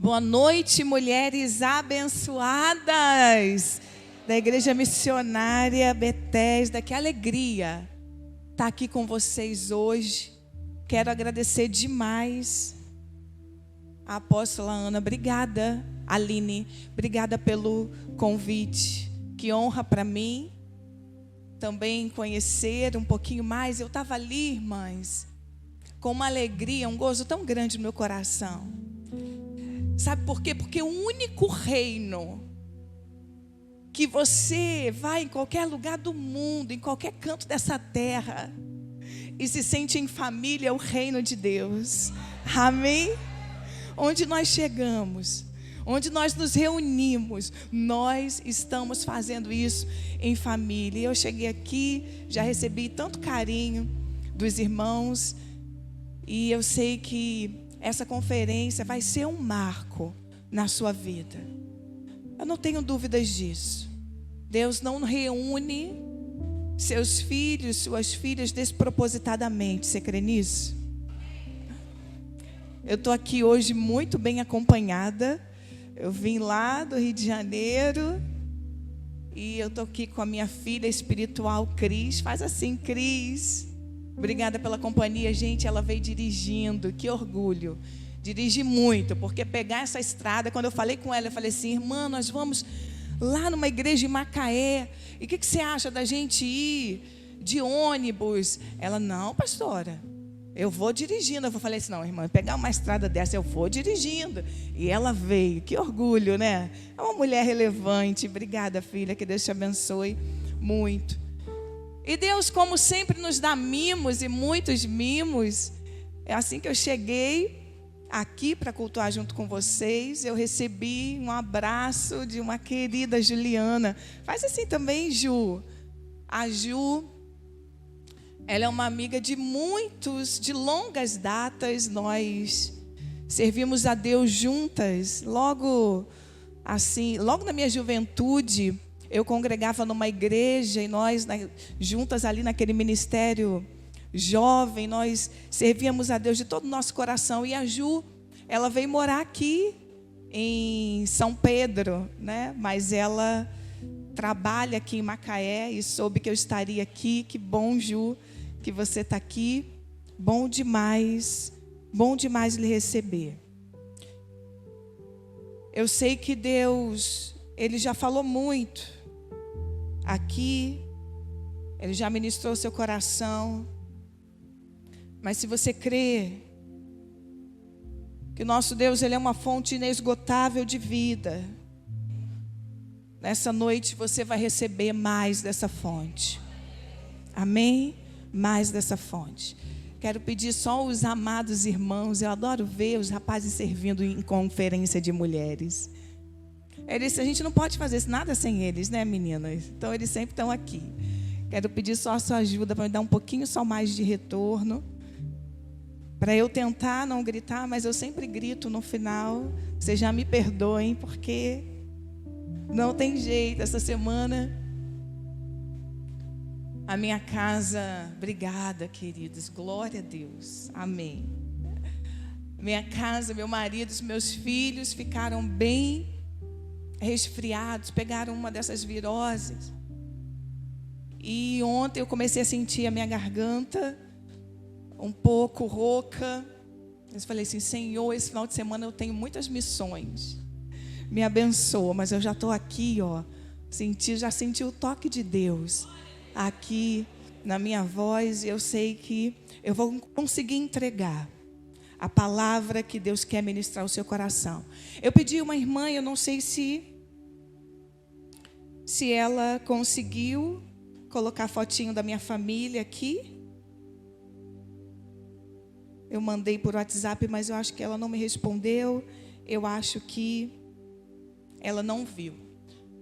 Boa noite, mulheres abençoadas da Igreja Missionária Betesda. Que alegria estar aqui com vocês hoje. Quero agradecer demais a apóstola Ana. Obrigada, Aline. Obrigada pelo convite. Que honra para mim também conhecer um pouquinho mais. Eu estava ali, irmãs, com uma alegria, um gozo tão grande no meu coração. Sabe por quê? Porque o único reino que você vai em qualquer lugar do mundo, em qualquer canto dessa terra, e se sente em família, é o reino de Deus. Amém? Onde nós chegamos, onde nós nos reunimos, nós estamos fazendo isso em família. E eu cheguei aqui, já recebi tanto carinho dos irmãos, e eu sei que essa conferência vai ser um marco na sua vida. Eu não tenho dúvidas disso. Deus não reúne seus filhos, suas filhas despropositadamente. Você crê nisso? Eu estou aqui hoje muito bem acompanhada. Eu vim lá do Rio de Janeiro e eu estou aqui com a minha filha espiritual, Cris. Faz assim, Cris. Obrigada pela companhia, gente. Ela veio dirigindo, que orgulho. Dirige muito, porque pegar essa estrada, quando eu falei com ela, eu falei assim: irmã, nós vamos lá numa igreja em Macaé, e o que você acha da gente ir de ônibus? Ela: não, pastora, eu vou dirigindo. Eu falei assim: não, irmã, pegar uma estrada dessa, eu vou dirigindo. E ela veio, que orgulho, né? É uma mulher relevante. Obrigada, filha, que Deus te abençoe muito. E Deus, como sempre, nos dá mimos, e muitos mimos. É assim que eu cheguei aqui para cultuar junto com vocês, eu recebi um abraço de uma querida Juliana. Faz assim também, Ju. A Ju, ela é uma amiga de muitos, de longas datas. Nós servimos a Deus juntas. Logo na minha juventude, eu congregava numa igreja e nós, juntas ali naquele ministério jovem, nós servíamos a Deus de todo o nosso coração. E a Ju, ela veio morar aqui em São Pedro, né? Mas ela trabalha aqui em Macaé e soube que eu estaria aqui. Que bom, Ju, que você está aqui. Bom demais lhe receber. Eu sei que Deus, Ele já falou muito aqui, Ele já ministrou seu coração. Mas se você crê que o nosso Deus, Ele é uma fonte inesgotável de vida, nessa noite você vai receber mais dessa fonte. Amém? Mais dessa fonte. Quero pedir só os amados irmãos. Eu adoro ver os rapazes servindo em conferência de mulheres. A gente não pode fazer nada sem eles, né, meninas? Então eles sempre estão aqui. Quero pedir só a sua ajuda para me dar um pouquinho só mais de retorno, para eu tentar não gritar, mas eu sempre grito no final. Vocês já me perdoem, porque não tem jeito. Essa semana a minha casa, obrigada, queridos, glória a Deus, amém. Minha casa, meu marido, os meus filhos ficaram bem resfriados, pegaram uma dessas viroses. E ontem eu comecei a sentir a minha garganta um pouco rouca. Eu falei assim: Senhor, esse final de semana eu tenho muitas missões, me abençoa. Mas eu já estou aqui, ó, já senti o toque de Deus aqui na minha voz. E eu sei que eu vou conseguir entregar a palavra que Deus quer ministrar ao seu coração. Eu pedi uma irmã, eu não sei se ela conseguiu colocar a fotinho da minha família aqui. Eu mandei por WhatsApp, mas eu acho que ela não me respondeu. Eu acho que ela não viu.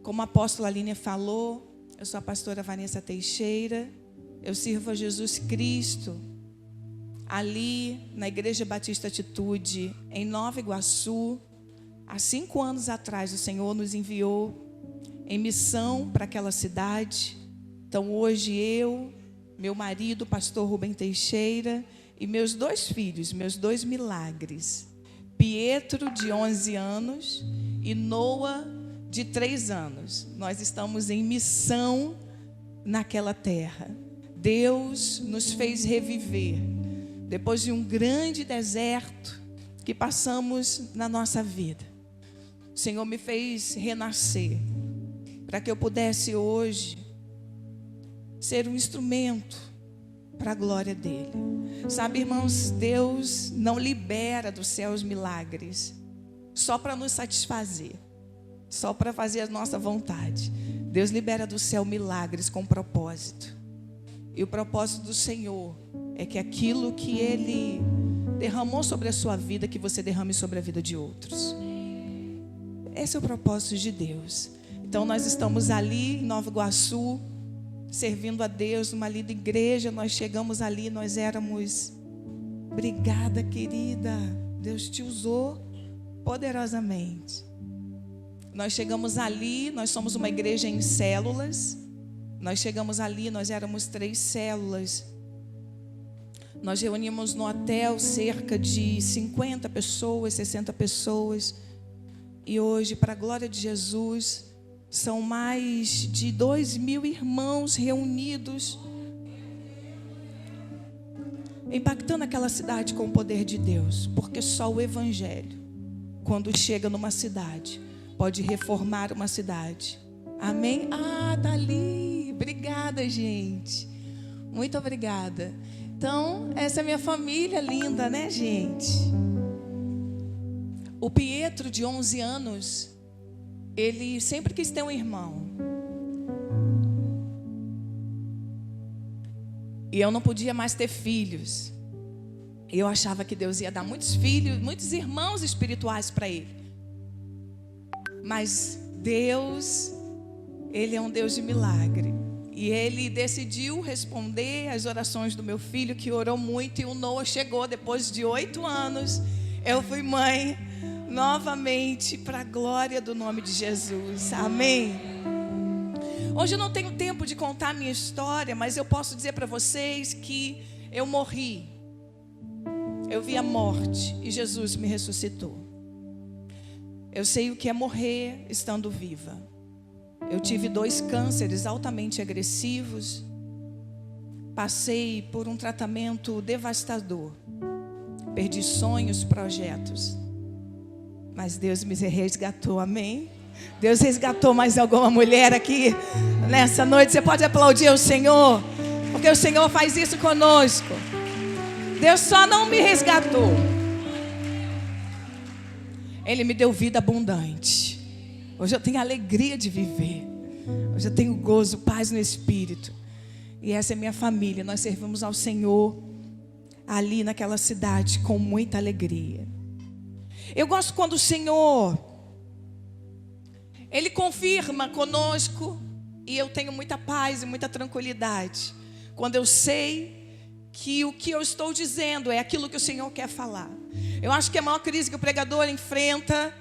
Como a apóstola Aline falou, eu sou a pastora Vanessa Teixeira. Eu sirvo a Jesus Cristo ali na Igreja Batista Atitude, em Nova Iguaçu. Há 5 anos atrás, o Senhor nos enviou em missão para aquela cidade. Então hoje eu, meu marido, pastor Rubem Teixeira, e meus 2 filhos, meus 2 milagres, Pietro, de 11 anos, e Noah, de 3 anos. Nós estamos em missão naquela terra. Deus nos fez reviver, depois de um grande deserto que passamos na nossa vida. O Senhor me fez renascer, para que eu pudesse hoje ser um instrumento para a glória dele. Sabe, irmãos, Deus não libera do céu os milagres só para nos satisfazer, só para fazer a nossa vontade. Deus libera do céu milagres com propósito. E o propósito do Senhor é que aquilo que Ele derramou sobre a sua vida, que você derrame sobre a vida de outros. Esse é o propósito de Deus. Então nós estamos ali em Nova Iguaçu, servindo a Deus numa linda igreja. Nós chegamos ali, nós éramos... Obrigada, querida. Deus te usou poderosamente. Nós chegamos ali, nós somos uma igreja em células. Nós chegamos ali, nós éramos 3 células. Nós reunimos no hotel cerca de 50 pessoas, 60 pessoas. E hoje, para a glória de Jesus, são mais de 2.000 irmãos reunidos, impactando aquela cidade com o poder de Deus. Porque só o Evangelho, quando chega numa cidade, pode reformar uma cidade. Amém? Ah, tá ali. Obrigada, gente. Muito obrigada. Então, essa é a minha família linda, né, gente? O Pietro, de 11 anos, ele sempre quis ter um irmão. E eu não podia mais ter filhos. E eu achava que Deus ia dar muitos filhos, muitos irmãos espirituais para ele. Mas Deus, Ele é um Deus de milagre. E Ele decidiu responder às orações do meu filho, que orou muito. E o Noah chegou depois de 8 anos. Eu fui mãe novamente, para a glória do nome de Jesus. Amém. Hoje eu não tenho tempo de contar a minha história, mas eu posso dizer para vocês que eu morri. Eu vi a morte e Jesus me ressuscitou. Eu sei o que é morrer estando viva. Eu tive 2 cânceres altamente agressivos. Passei por um tratamento devastador. Perdi sonhos, projetos. Mas Deus me resgatou, amém? Deus resgatou mais alguma mulher aqui nessa noite? Você pode aplaudir o Senhor, porque o Senhor faz isso conosco. Deus só não me resgatou, Ele me deu vida abundante. Hoje eu tenho alegria de viver. Hoje eu tenho gozo, paz no Espírito. E essa é minha família. Nós servimos ao Senhor ali naquela cidade com muita alegria. Eu gosto quando o Senhor, Ele confirma conosco. E eu tenho muita paz e muita tranquilidade quando eu sei que o que eu estou dizendo é aquilo que o Senhor quer falar. Eu acho que a maior crise que o pregador enfrenta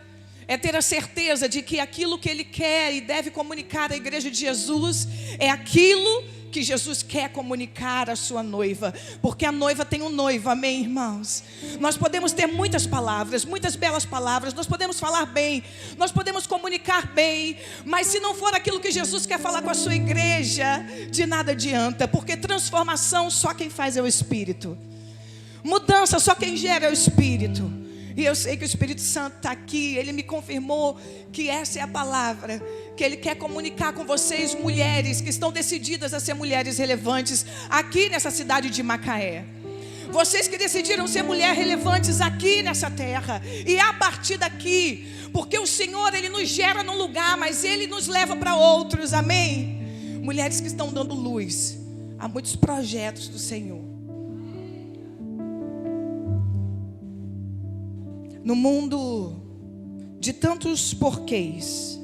é ter a certeza de que aquilo que ele quer e deve comunicar à igreja de Jesus é aquilo que Jesus quer comunicar à sua noiva. Porque a noiva tem um noivo, amém, irmãos? Nós podemos ter muitas palavras, muitas belas palavras, nós podemos falar bem, nós podemos comunicar bem, mas se não for aquilo que Jesus quer falar com a sua igreja, de nada adianta. Porque transformação só quem faz é o Espírito. Mudança só quem gera é o Espírito. E eu sei que o Espírito Santo está aqui. Ele me confirmou que essa é a palavra que Ele quer comunicar com vocês, mulheres que estão decididas a ser mulheres relevantes aqui nessa cidade de Macaé. Vocês que decidiram ser mulheres relevantes aqui nessa terra. E a partir daqui, porque o Senhor, Ele nos gera num lugar, mas Ele nos leva para outros, amém? Mulheres que estão dando luz a muitos projetos do Senhor. No mundo de tantos porquês,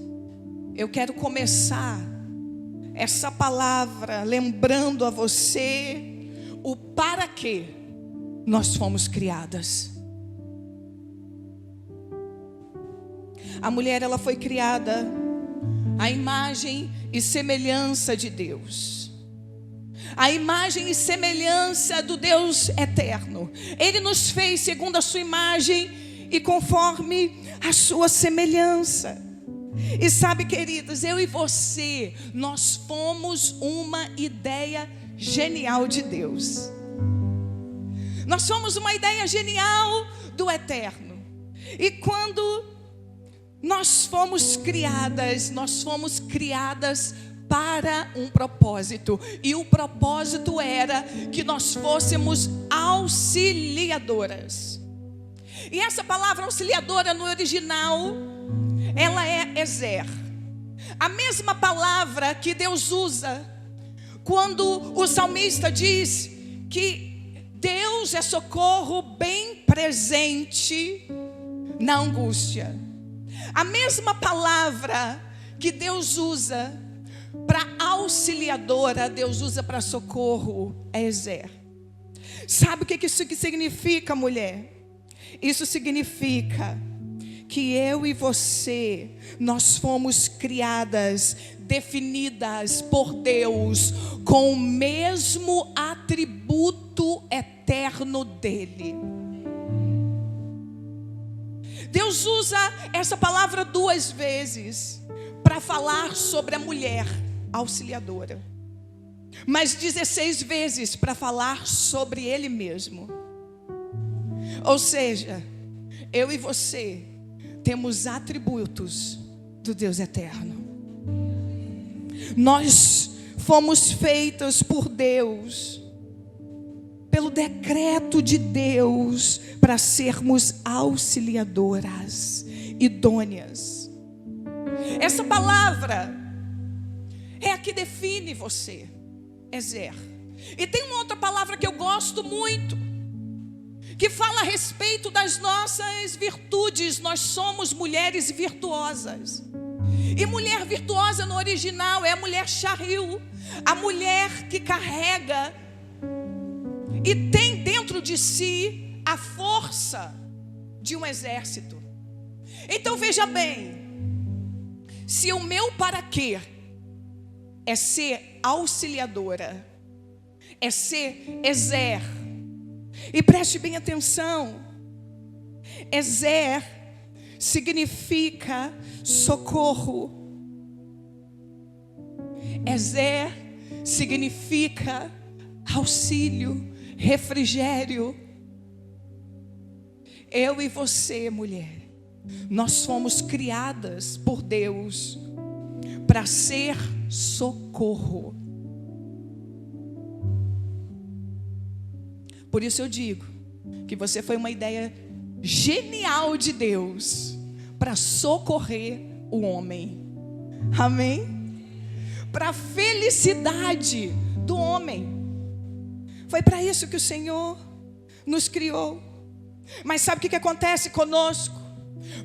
eu quero começar essa palavra lembrando a você o para que nós fomos criadas. A mulher, ela foi criada à imagem e semelhança de Deus. A imagem e semelhança do Deus eterno. Ele nos fez segundo a sua imagem e conforme a sua semelhança. E sabe, queridos, eu e você, nós fomos uma ideia genial de Deus. Nós somos uma ideia genial do Eterno. E quando nós fomos criadas para um propósito. E o propósito era que nós fôssemos auxiliadoras. E essa palavra auxiliadora no original, ela é Ezer. A mesma palavra que Deus usa quando o salmista diz que Deus é socorro bem presente na angústia. A mesma palavra que Deus usa para auxiliadora, Deus usa para socorro, é Ezer. Sabe o que isso significa, mulher? Isso significa que eu e você, nós fomos criadas, definidas por Deus com o mesmo atributo eterno dele. Deus usa essa palavra 2 vezes para falar sobre a mulher auxiliadora, mas 16 vezes para falar sobre ele mesmo. Ou seja, eu e você temos atributos do Deus eterno. Nós fomos feitos por Deus, pelo decreto de Deus, para sermos auxiliadoras, idôneas. Essa palavra é a que define você, Ezer. E tem uma outra palavra que eu gosto muito, que fala a respeito das nossas virtudes. Nós somos mulheres virtuosas. E mulher virtuosa no original é a mulher charil, a mulher que carrega e tem dentro de si a força de um exército. Então veja bem, se o meu para quê é ser auxiliadora, é ser Ezer, e preste bem atenção, Ezer significa socorro. Ezer significa auxílio, refrigério. Eu e você, mulher, nós fomos criadas por Deus para ser socorro. Por isso eu digo que você foi uma ideia genial de Deus para socorrer o homem. Amém? Para a felicidade do homem. Foi para isso que o Senhor nos criou. Mas sabe o que acontece conosco?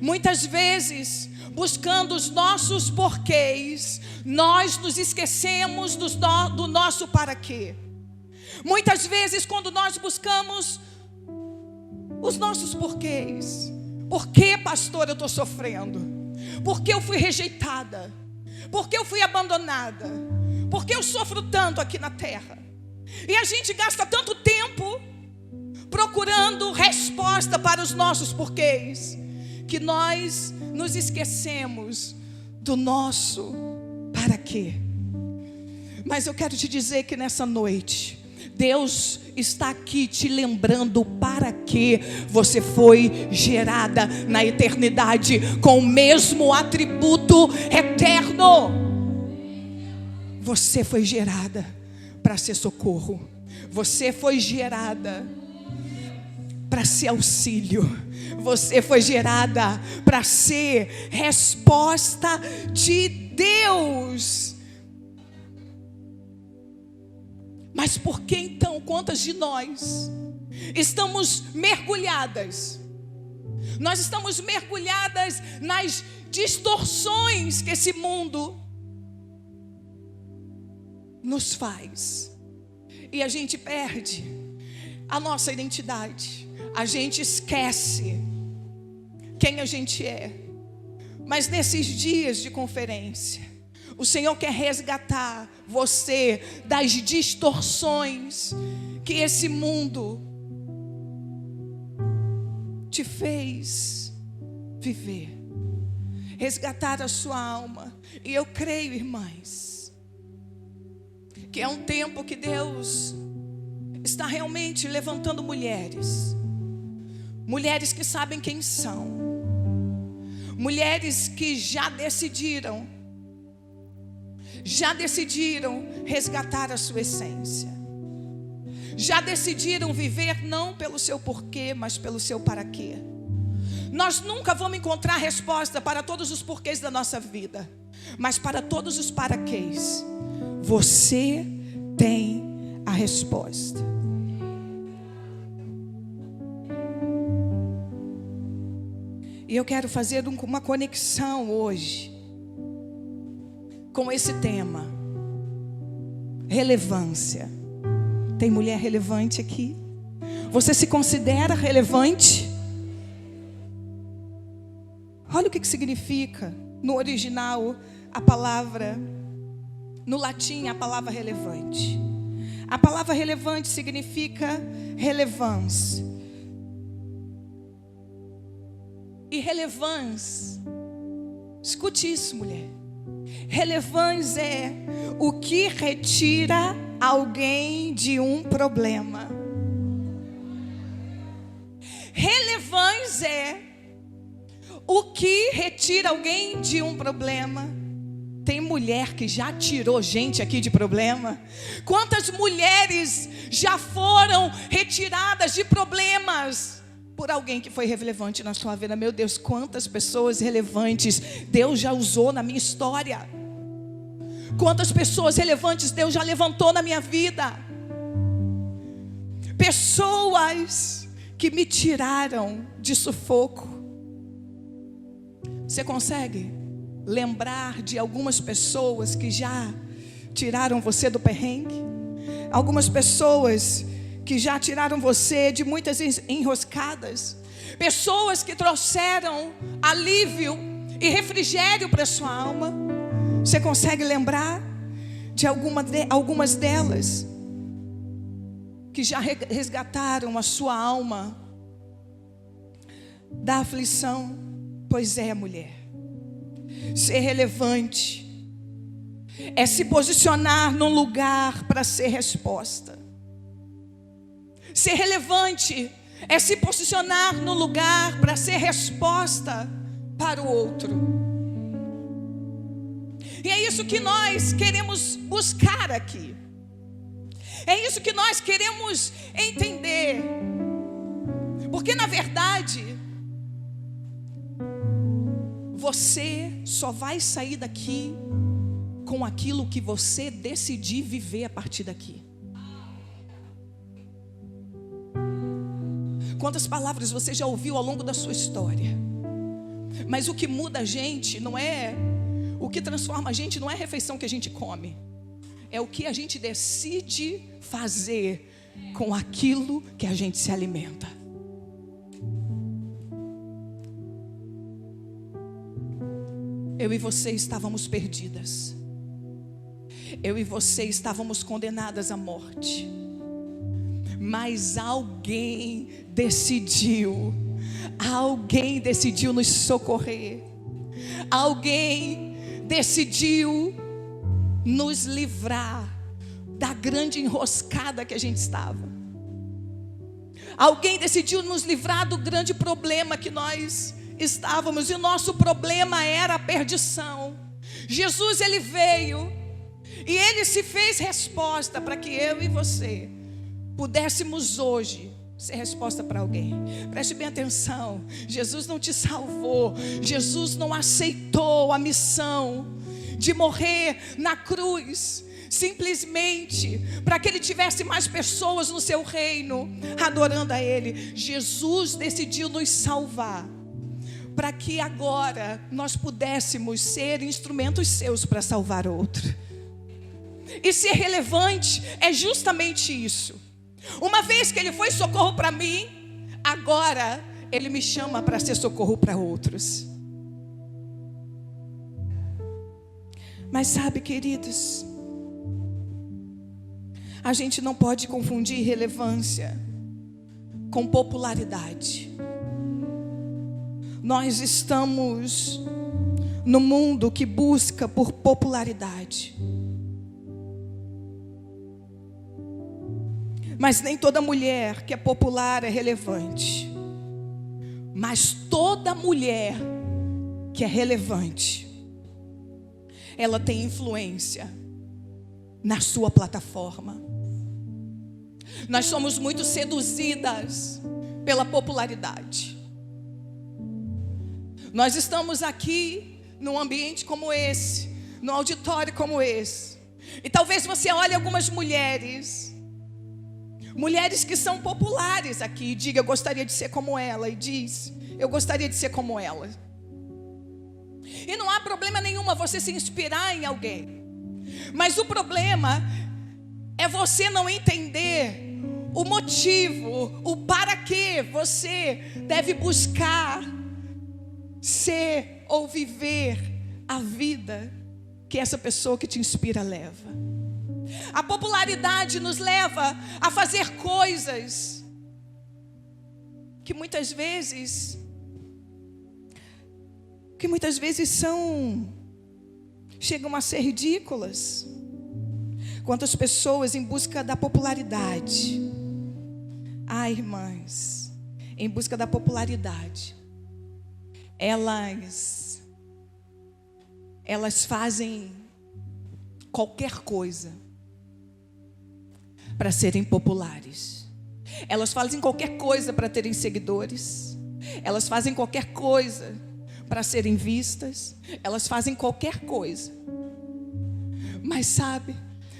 Muitas vezes, buscando os nossos porquês, nós nos esquecemos do nosso para quê. Muitas vezes, quando nós buscamos os nossos porquês, por que, pastor, eu estou sofrendo? Por que eu fui rejeitada? Por que eu fui abandonada? Por que eu sofro tanto aqui na terra? E a gente gasta tanto tempo procurando resposta para os nossos porquês, que nós nos esquecemos do nosso para quê. Mas eu quero te dizer que nessa noite, Deus está aqui te lembrando para que você foi gerada na eternidade com o mesmo atributo eterno. Você foi gerada para ser socorro. Você foi gerada para ser auxílio. Você foi gerada para ser resposta de Deus. Mas por que então, quantas de nós estamos mergulhadas? Nós estamos mergulhadas nas distorções que esse mundo nos faz. E a gente perde a nossa identidade. A gente esquece quem a gente é. Mas nesses dias de conferência, o Senhor quer resgatar você das distorções que esse mundo te fez viver, resgatar a sua alma. E eu creio, irmãs, que é um tempo que Deus está realmente levantando mulheres que sabem quem são, mulheres que já decidiram resgatar a sua essência, já decidiram viver não pelo seu porquê, mas pelo seu para quê. Nós nunca vamos encontrar resposta para todos os porquês da nossa vida, mas para todos os para quês, você tem a resposta. E eu quero fazer uma conexão hoje com esse tema: relevância. Tem mulher relevante aqui? Você se considera relevante? Olha o que significa no original a palavra, no latim, a palavra relevante. A palavra relevante significa relevância. E relevância, escute isso, mulher. Relevância é o que retira alguém de um problema. Relevância é o que retira alguém de um problema. Tem mulher que já tirou gente aqui de problema. Quantas mulheres já foram retiradas de problemas por alguém que foi relevante na sua vida? Meu Deus, quantas pessoas relevantes Deus já usou na minha história. Quantas pessoas relevantes Deus já levantou na minha vida. Pessoas que me tiraram de sufoco. Você consegue lembrar de algumas pessoas que já tiraram você do perrengue? Algumas pessoas que já tiraram você de muitas enroscadas. Pessoas que trouxeram alívio e refrigério para a sua alma. Você consegue lembrar de algumas delas que já resgataram a sua alma da aflição? Pois é, mulher, ser relevante é se posicionar num lugar para ser resposta. Ser relevante é se posicionar no lugar para ser resposta para o outro. E é isso que nós queremos buscar aqui. É isso que nós queremos entender. Porque na verdade, você só vai sair daqui com aquilo que você decidir viver a partir daqui. Quantas palavras você já ouviu ao longo da sua história? Mas o que muda a gente não é, o que transforma a gente não é a refeição que a gente come. É o que a gente decide fazer com aquilo que a gente se alimenta. Eu e você estávamos perdidas. Eu e você estávamos condenadas à morte. Mas alguém decidiu nos socorrer. Alguém decidiu nos livrar da grande enroscada que a gente estava. Alguém decidiu nos livrar do grande problema que nós estávamos. E o nosso problema era a perdição. Jesus, ele veio e ele se fez resposta para que eu e você pudéssemos hoje ser resposta para alguém. Preste bem atenção. Jesus não te salvou. Jesus não aceitou a missão de morrer na cruz simplesmente para que ele tivesse mais pessoas no seu reino adorando a ele. Jesus decidiu nos salvar para que agora nós pudéssemos ser instrumentos seus para salvar outro. E ser relevante é justamente isso. Uma vez que ele foi socorro para mim, agora ele me chama para ser socorro para outros. Mas sabe, queridos, a gente não pode confundir relevância com popularidade. Nós estamos no mundo que busca por popularidade. Mas nem toda mulher que é popular é relevante. Mas toda mulher que é relevante, ela tem influência na sua plataforma. Nós somos muito seduzidas pela popularidade. Nós estamos aqui num ambiente como esse, num auditório como esse. E talvez você olhe algumas mulheres que são populares aqui, e diga: eu gostaria de ser como ela. E diz: eu gostaria de ser como ela. E não há problema nenhum você se inspirar em alguém. Mas o problema é você não entender o motivo, o para que você deve buscar ser ou viver a vida que essa pessoa que te inspira leva. A popularidade nos leva a fazer coisas que muitas vezes chegam a ser ridículas. Quantas pessoas em busca da popularidade, irmãs, em busca da popularidade, elas fazem qualquer coisa para serem populares. Elas fazem qualquer coisa para terem seguidores. Elas fazem qualquer coisa para serem vistas. Elas fazem qualquer coisa. Mas sabe,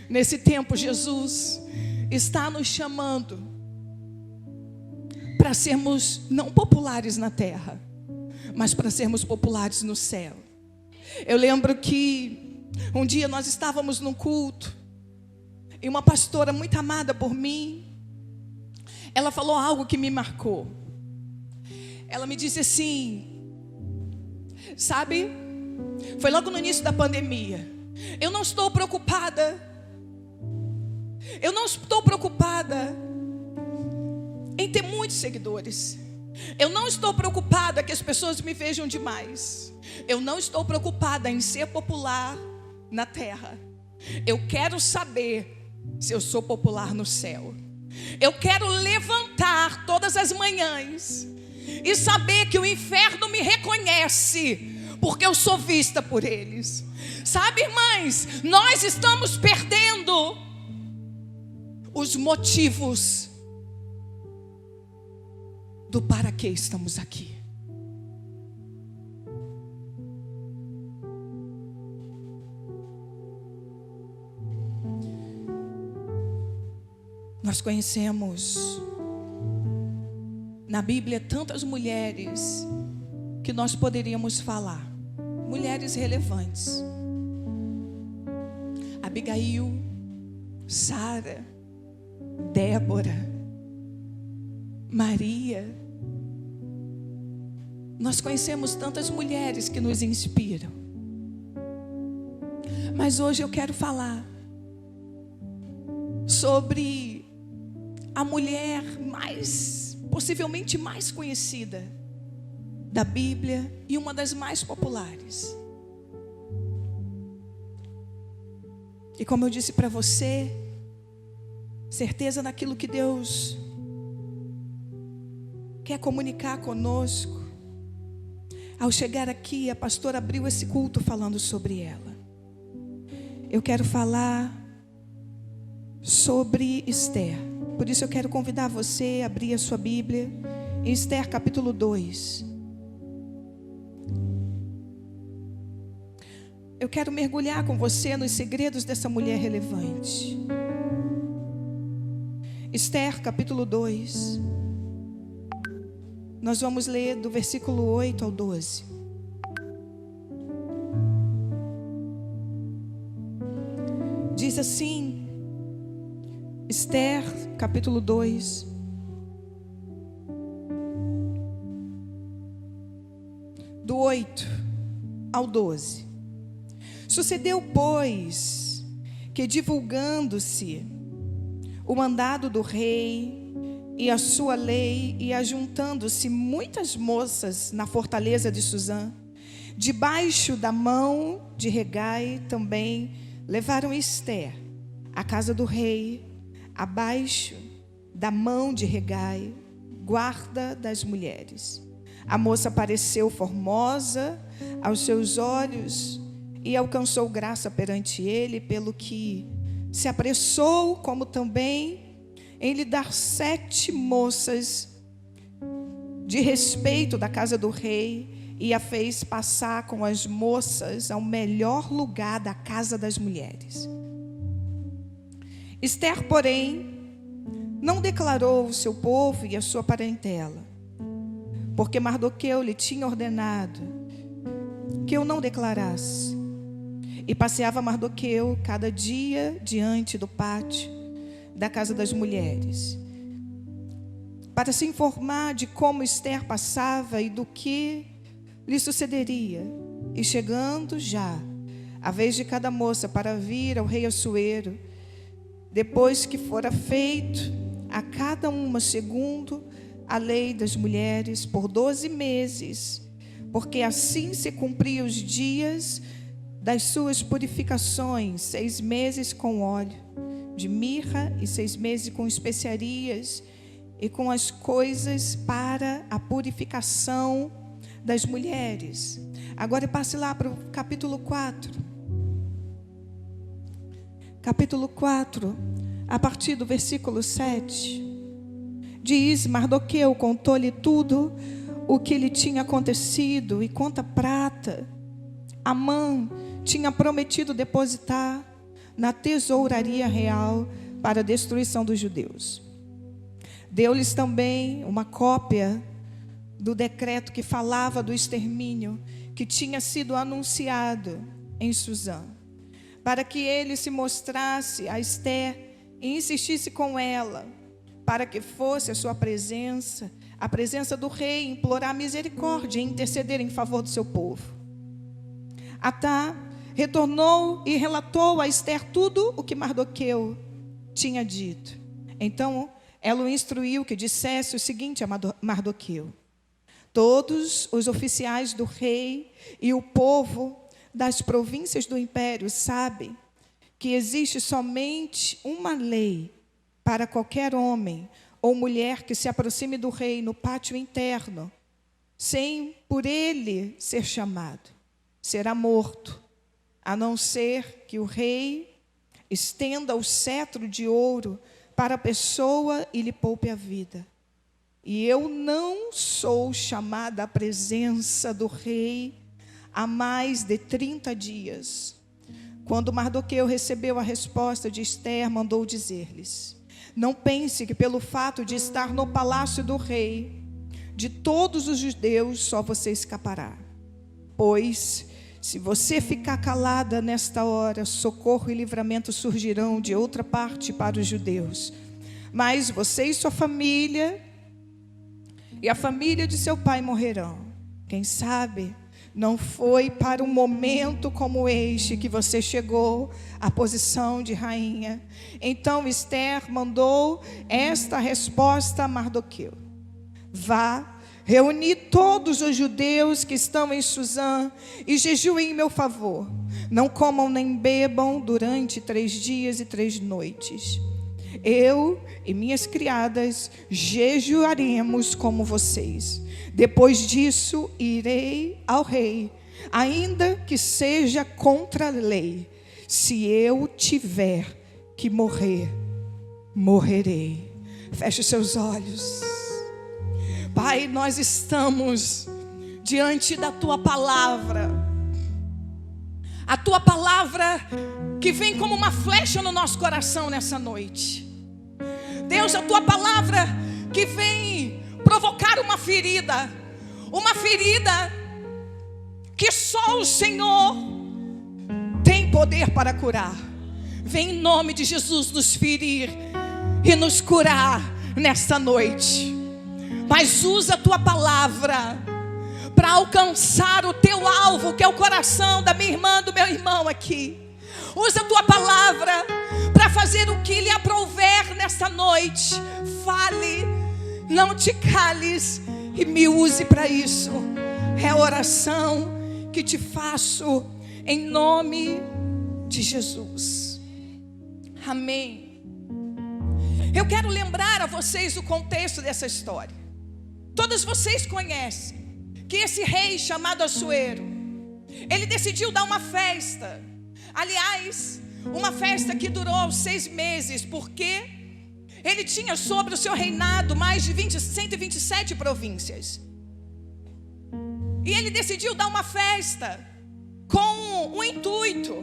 nesse tempo Jesus está nos chamando para sermos não populares na terra, mas para sermos populares no céu. Eu lembro que um dia nós estávamos num culto e uma pastora muito amada por mim, ela falou algo que me marcou. Ela me disse assim: sabe, foi logo no início da pandemia. Eu não estou preocupada em ter muitos seguidores. Eu não estou preocupada que as pessoas me vejam demais. Eu não estou preocupada em ser popular na terra. Eu quero saber se eu sou popular no céu. Eu quero levantar todas as manhãs e saber que o inferno me reconhece, porque eu sou vista por eles. Sabe, irmãs, nós estamos perdendo os motivos do para que estamos aqui. Nós conhecemos na Bíblia tantas mulheres que nós poderíamos falar, mulheres relevantes. Abigail, Sara, Débora, Maria. Nós conhecemos tantas mulheres que nos inspiram. Mas hoje eu quero falar sobre a mulher possivelmente mais conhecida da Bíblia e uma das mais populares. E como eu disse para você, certeza naquilo que Deus quer comunicar conosco. Ao chegar aqui, a pastora abriu esse culto falando sobre ela. Eu quero falar sobre Esther. Por isso eu quero convidar você a abrir a sua Bíblia em Esther capítulo 2. Eu quero mergulhar com você nos segredos dessa mulher relevante. Esther capítulo 2. Nós vamos ler do versículo 8 ao 12. Diz assim, Esther, capítulo 2, do 8 ao 12. Sucedeu, pois, que divulgando-se o mandado do rei e a sua lei, e ajuntando-se muitas moças na fortaleza de Suzã, debaixo da mão de Hegai também levaram Ester à casa do rei, abaixo da mão de Hegai, guarda das mulheres. A moça pareceu formosa aos seus olhos e alcançou graça perante ele, pelo que se apressou, como também em lhe dar 7 moças de respeito da casa do rei, e a fez passar com as moças ao melhor lugar da casa das mulheres. Ester, porém, não declarou o seu povo e a sua parentela, porque Mardoqueu lhe tinha ordenado que eu não declarasse. E passeava Mardoqueu cada dia diante do pátio da casa das mulheres, para se informar de como Ester passava e do que lhe sucederia. E chegando já a vez de cada moça para vir ao rei Assuero, depois que fora feito a cada uma segundo a lei das mulheres por 12 meses, porque assim se cumpriam os dias das suas purificações, 6 meses com óleo de mirra e 6 meses com especiarias e com as coisas para a purificação das mulheres. Agora passe lá para o capítulo 4. Capítulo 4, a partir do versículo 7. Diz: Mardoqueu contou-lhe tudo o que lhe tinha acontecido, e quanta prata Amã tinha prometido depositar na tesouraria real para a destruição dos judeus. Deu-lhes também uma cópia do decreto que falava do extermínio que tinha sido anunciado em Suzã, para que ele se mostrasse a Ester e insistisse com ela, para que fosse a sua presença, a presença do rei, implorar misericórdia e interceder em favor do seu povo. Atá retornou e relatou a Ester tudo o que Mardoqueu tinha dito. Então ela o instruiu que dissesse o seguinte a Mardoqueu: todos os oficiais do rei e o povo das províncias do império sabem que existe somente uma lei para qualquer homem ou mulher que se aproxime do rei no pátio interno, sem por ele ser chamado, será morto, a não ser que o rei estenda o cetro de ouro para a pessoa e lhe poupe a vida. E eu não sou chamada à presença do rei há mais de 30 dias. Quando Mardoqueu recebeu a resposta de Ester, mandou dizer-lhes: não pense que pelo fato de estar no palácio do rei, de todos os judeus só você escapará. Pois, se você ficar calada nesta hora, socorro e livramento surgirão de outra parte para os judeus. Mas você e sua família e a família de seu pai morrerão. Quem sabe não foi para um momento como este que você chegou à posição de rainha. Então Ester mandou esta resposta a Mardoqueu: vá, reuni todos os judeus que estão em Suzã e jejuem em meu favor. Não comam nem bebam durante 3 dias e 3 noites. Eu e minhas criadas jejuaremos como vocês. Depois disso, irei ao rei, ainda que seja contra a lei. Se eu tiver que morrer, morrerei. Feche os seus olhos. Pai, nós estamos diante da Tua palavra. A Tua palavra que vem como uma flecha no nosso coração nessa noite. Deus, a Tua palavra que vem provocar uma ferida que só o Senhor tem poder para curar. Vem em nome de Jesus nos ferir e nos curar nesta noite. Mas usa a Tua palavra para alcançar o Teu alvo, que é o coração da minha irmã, do meu irmão aqui. Usa a Tua palavra para fazer o que lhe aprouver nesta noite. Fale Não te cales e me use para isso. É a oração que te faço em nome de Jesus. Amém. Eu quero lembrar a vocês o contexto dessa história. Todos vocês conhecem que esse rei chamado Assuero, ele decidiu dar uma festa. Aliás, uma festa que durou 6 meses, porque ele tinha sobre o seu reinado mais de 127 províncias. E ele decidiu dar uma festa com um intuito.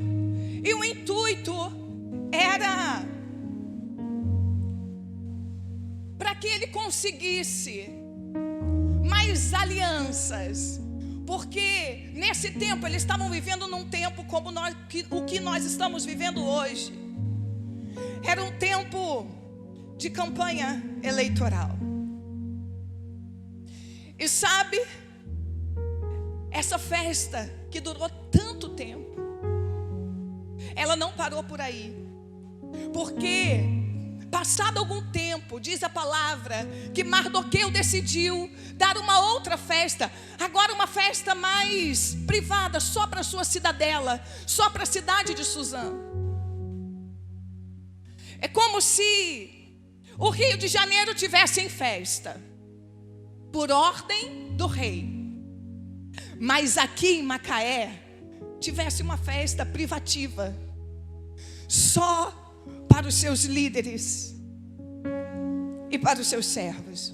E o intuito era para que ele conseguisse mais alianças. Porque nesse tempo eles estavam vivendo num tempo como o que nós estamos vivendo hoje. Era um tempo de campanha eleitoral. E sabe, essa festa que durou tanto tempo, ela não parou por aí. Porque passado algum tempo, diz a palavra, que Mardoqueu decidiu dar uma outra festa. Agora uma festa mais privada, só para a sua cidadela, só para a cidade de Suzã. É como se o Rio de Janeiro tivesse em festa, por ordem do rei. Mas aqui em Macaé, tivesse uma festa privativa, só para os seus líderes e para os seus servos.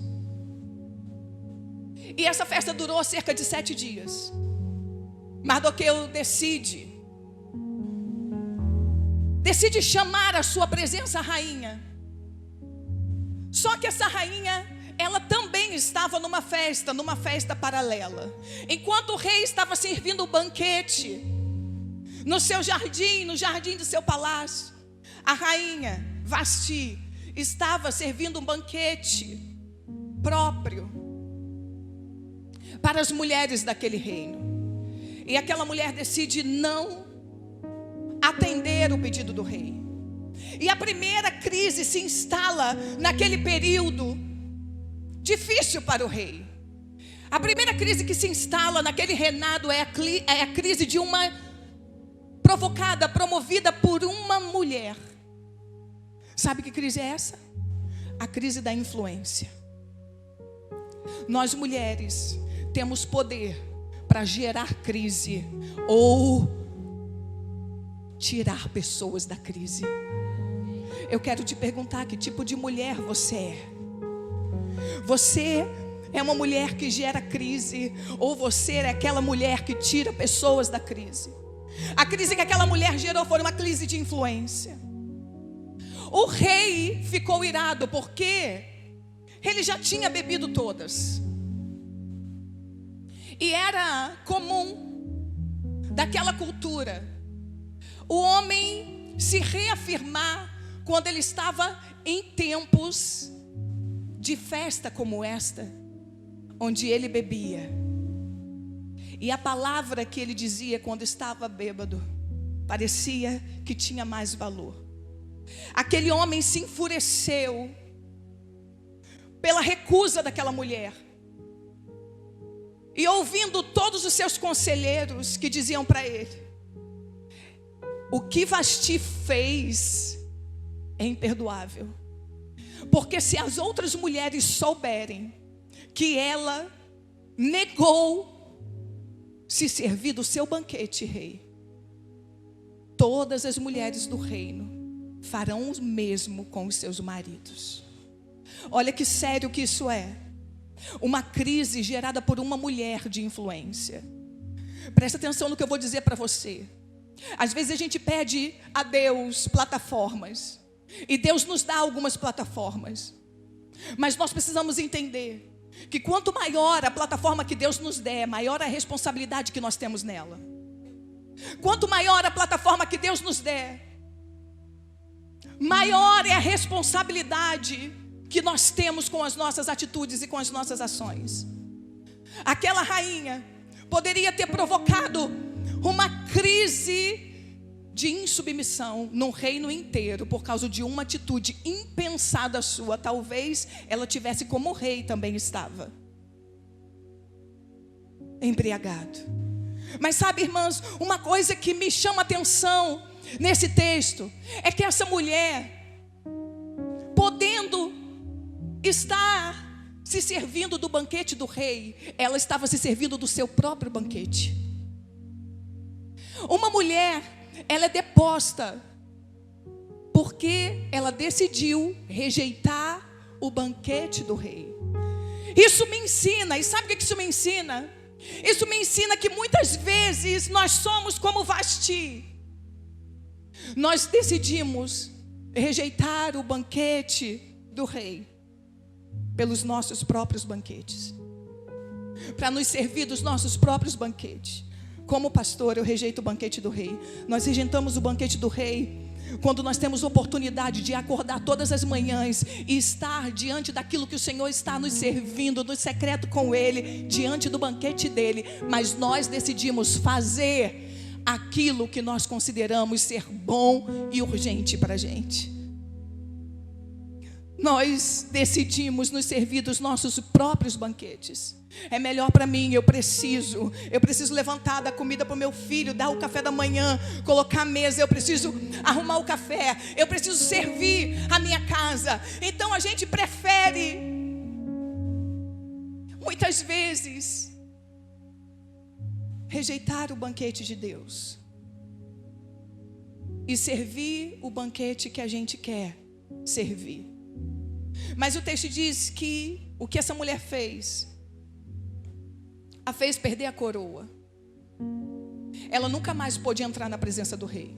E essa festa durou cerca de 7 dias. Mardoqueu decide chamar a sua presença a rainha. Só que essa rainha, ela também estava numa festa paralela. Enquanto o rei estava servindo o banquete no seu jardim, no jardim do seu palácio, a rainha Vasti estava servindo um banquete próprio para as mulheres daquele reino. E aquela mulher decide não atender o pedido do rei. E a primeira crise se instala naquele período difícil para o rei. A primeira crise que se instala naquele reinado é a crise de uma promovida por uma mulher. Sabe que crise é essa? A crise da influência. Nós mulheres temos poder para gerar crise ou tirar pessoas da crise. Eu quero te perguntar que tipo de mulher você é. Você é uma mulher que gera crise, ou você é aquela mulher que tira pessoas da crise? A crise que aquela mulher gerou foi uma crise de influência. O rei ficou irado porque ele já tinha bebido todas. E era comum daquela cultura o homem se reafirmar quando ele estava em tempos de festa como esta, onde ele bebia. E a palavra que ele dizia quando estava bêbado parecia que tinha mais valor. Aquele homem se enfureceu pela recusa daquela mulher. E ouvindo todos os seus conselheiros que diziam para ele: o que Vasti fez é imperdoável. Porque se as outras mulheres souberem que ela negou se servir do seu banquete, rei, todas as mulheres do reino farão o mesmo com os seus maridos. Olha que sério que isso é. Uma crise gerada por uma mulher de influência. Presta atenção no que eu vou dizer para você. Às vezes a gente pede a Deus plataformas, e Deus nos dá algumas plataformas. Mas nós precisamos entender que quanto maior a plataforma que Deus nos der, maior a responsabilidade que nós temos nela. Quanto maior a plataforma que Deus nos der, maior é a responsabilidade que nós temos com as nossas atitudes e com as nossas ações. Aquela rainha poderia ter provocado uma crise de insubmissão no reino inteiro por causa de uma atitude impensada sua. Talvez ela tivesse como o rei também estava, embriagado. Mas sabe, irmãs, uma coisa que me chama a atenção nesse texto é que essa mulher, podendo estar se servindo do banquete do rei, ela estava se servindo do seu próprio banquete. Uma mulher, ela é deposta porque ela decidiu rejeitar o banquete do rei. Isso me ensina, e sabe o que isso me ensina? Isso me ensina que muitas vezes nós somos como Vasti. Nós decidimos rejeitar o banquete do rei pelos nossos próprios banquetes, para nos servir dos nossos próprios banquetes. Como pastor, eu rejeito o banquete do rei. Nós rejeitamos o banquete do rei quando nós temos oportunidade de acordar todas as manhãs e estar diante daquilo que o Senhor está nos servindo, no secreto com Ele, diante do banquete dEle. Mas nós decidimos fazer aquilo que nós consideramos ser bom e urgente para a gente. Nós decidimos nos servir dos nossos próprios banquetes. É melhor para mim, eu preciso levantar, dar comida para o meu filho, dar o café da manhã, colocar a mesa, eu preciso arrumar o café, eu preciso servir a minha casa. Então a gente prefere, muitas vezes, rejeitar o banquete de Deus e servir o banquete que a gente quer servir. Mas o texto diz que o que essa mulher fez, a fez perder a coroa. Ela nunca mais pôde entrar na presença do rei.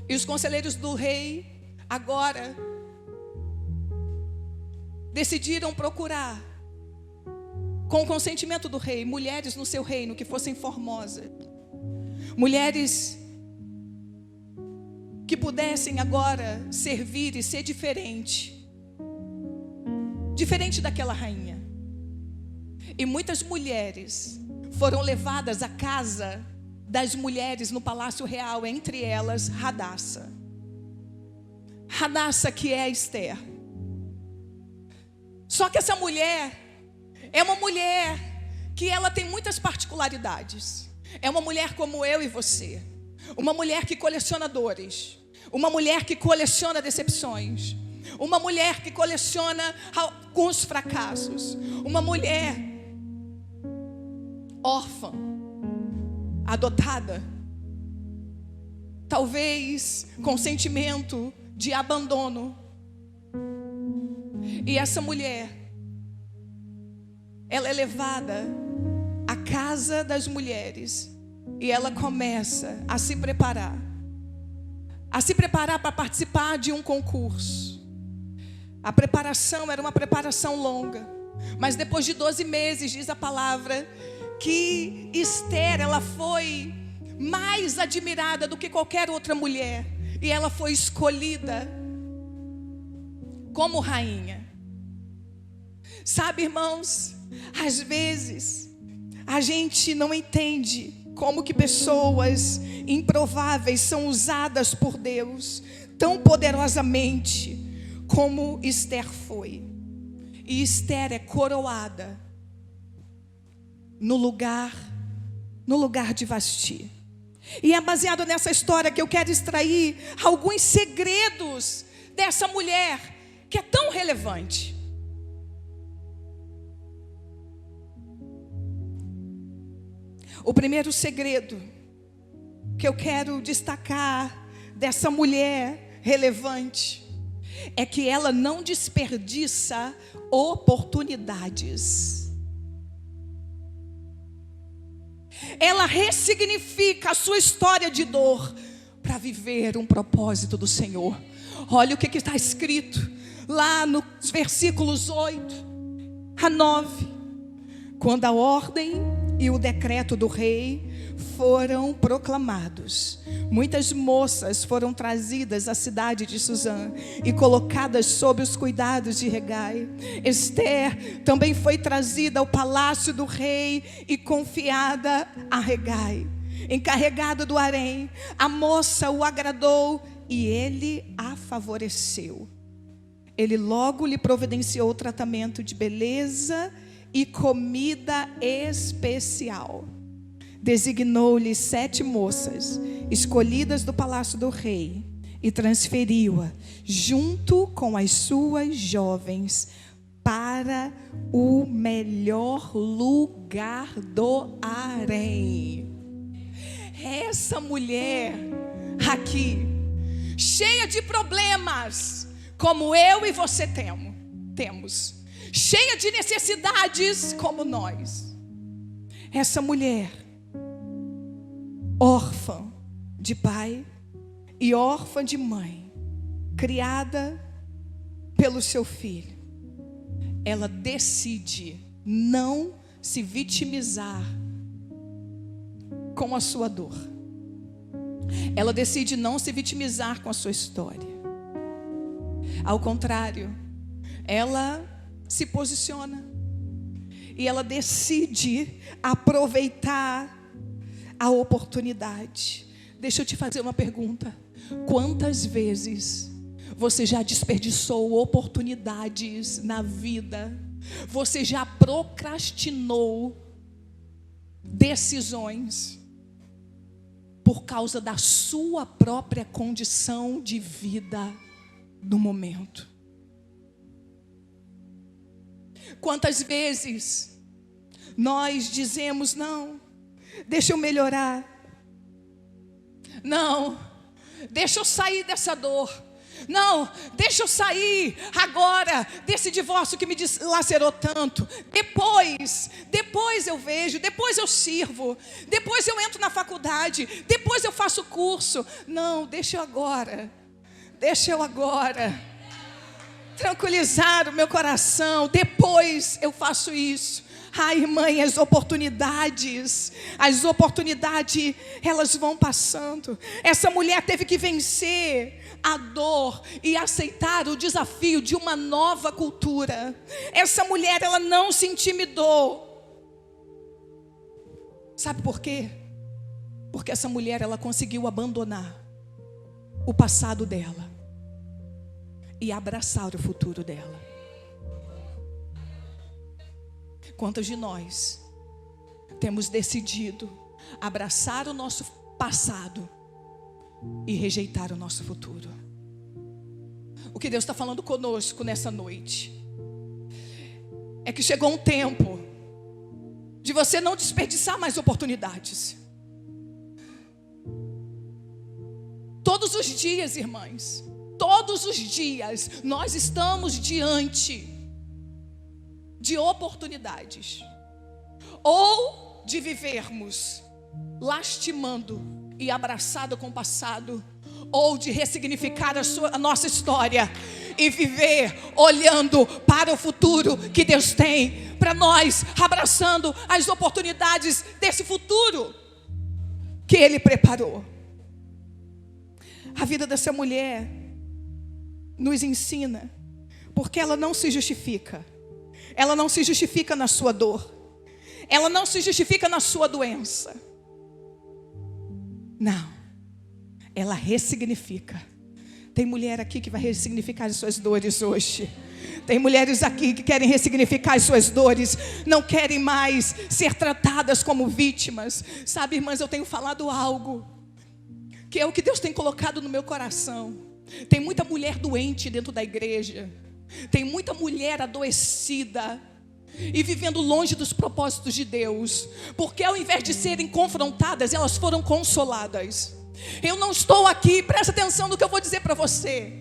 E os conselheiros do rei agora decidiram procurar, com o consentimento do rei, mulheres no seu reino que fossem formosas, mulheres que pudessem agora servir e ser diferente daquela rainha. E muitas mulheres foram levadas à casa das mulheres no palácio real, entre elas Hadassa. Hadassa, que é Esther. Só que essa mulher é uma mulher que ela tem muitas particularidades. É uma mulher como eu e você. Uma mulher que coleciona dores. Uma mulher que coleciona decepções. Uma mulher que coleciona alguns fracassos. Uma mulher órfã, adotada, talvez com sentimento de abandono. E essa mulher, ela é levada à casa das mulheres e ela começa a se preparar para participar de um concurso. A preparação era uma preparação longa, mas depois de 12 meses, diz a palavra, que Esther, ela foi mais admirada do que qualquer outra mulher, e ela foi escolhida como rainha. Sabe, irmãos, às vezes a gente não entende como que pessoas improváveis são usadas por Deus tão poderosamente como Esther foi. E Esther é coroada no lugar de Vasti. E é baseado nessa história que eu quero extrair alguns segredos dessa mulher que é tão relevante. O primeiro segredo que eu quero destacar dessa mulher relevante é que ela não desperdiça oportunidades. Ela ressignifica a sua história de dor para viver um propósito do Senhor. Olha o que está escrito lá nos versículos 8 a 9. Quando a ordem e o decreto do rei foram proclamados, muitas moças foram trazidas à cidade de Susã e colocadas sob os cuidados de Hegai. Esther também foi trazida ao palácio do rei e confiada a Hegai. encarregada do harém. A moça o agradou e ele a favoreceu. Ele logo lhe providenciou tratamento de beleza e comida especial. Designou-lhe 7 moças, escolhidas do palácio do rei, e transferiu-a, junto com as suas jovens, para o melhor lugar do harém. Essa mulher aqui, cheia de problemas, como eu e você temos, cheia de necessidades como nós. Essa mulher, órfã de pai e órfã de mãe, criada pelo seu filho, ela decide não se vitimizar com a sua dor. Ela decide não se vitimizar com a sua história. Ao contrário, ela se posiciona e ela decide aproveitar a oportunidade. Deixa eu te fazer uma pergunta: quantas vezes você já desperdiçou oportunidades na vida? Você já procrastinou decisões por causa da sua própria condição de vida no momento? Quantas vezes nós dizemos: não, deixa eu melhorar, não, deixa eu sair dessa dor, não, deixa eu sair agora desse divórcio que me dilacerou tanto. Depois eu vejo, depois eu sirvo, depois eu entro na faculdade, depois eu faço curso. Não, deixa eu agora tranquilizar o meu coração, depois eu faço isso. Ai, irmã, as oportunidades, elas vão passando. Essa mulher teve que vencer a dor e aceitar o desafio de uma nova cultura. Essa mulher, ela não se intimidou. Sabe por quê? Porque essa mulher, ela conseguiu abandonar o passado dela e abraçar o futuro dela. Quantos de nós temos decidido abraçar o nosso passado e rejeitar o nosso futuro? O que Deus está falando conosco nessa noite é que chegou um tempo de você não desperdiçar mais oportunidades. Todos os dias, irmãs, todos os dias nós estamos diante de oportunidades, ou de vivermos lastimando e abraçado com o passado, ou de ressignificar a nossa história e viver olhando para o futuro que Deus tem para nós, abraçando as oportunidades desse futuro que Ele preparou. A vida dessa mulher nos ensina, porque ela não se justifica. Ela não se justifica na sua dor. Ela não se justifica na sua doença. Não. Ela ressignifica. Tem mulher aqui que vai ressignificar as suas dores hoje. Tem mulheres aqui que querem ressignificar as suas dores. Não querem mais ser tratadas como vítimas. Sabe, irmãs, eu tenho falado algo que é o que Deus tem colocado no meu coração. Tem muita mulher doente dentro da igreja. Tem muita mulher adoecida e vivendo longe dos propósitos de Deus, porque ao invés de serem confrontadas, elas foram consoladas. Eu não estou aqui, presta atenção no que eu vou dizer para você.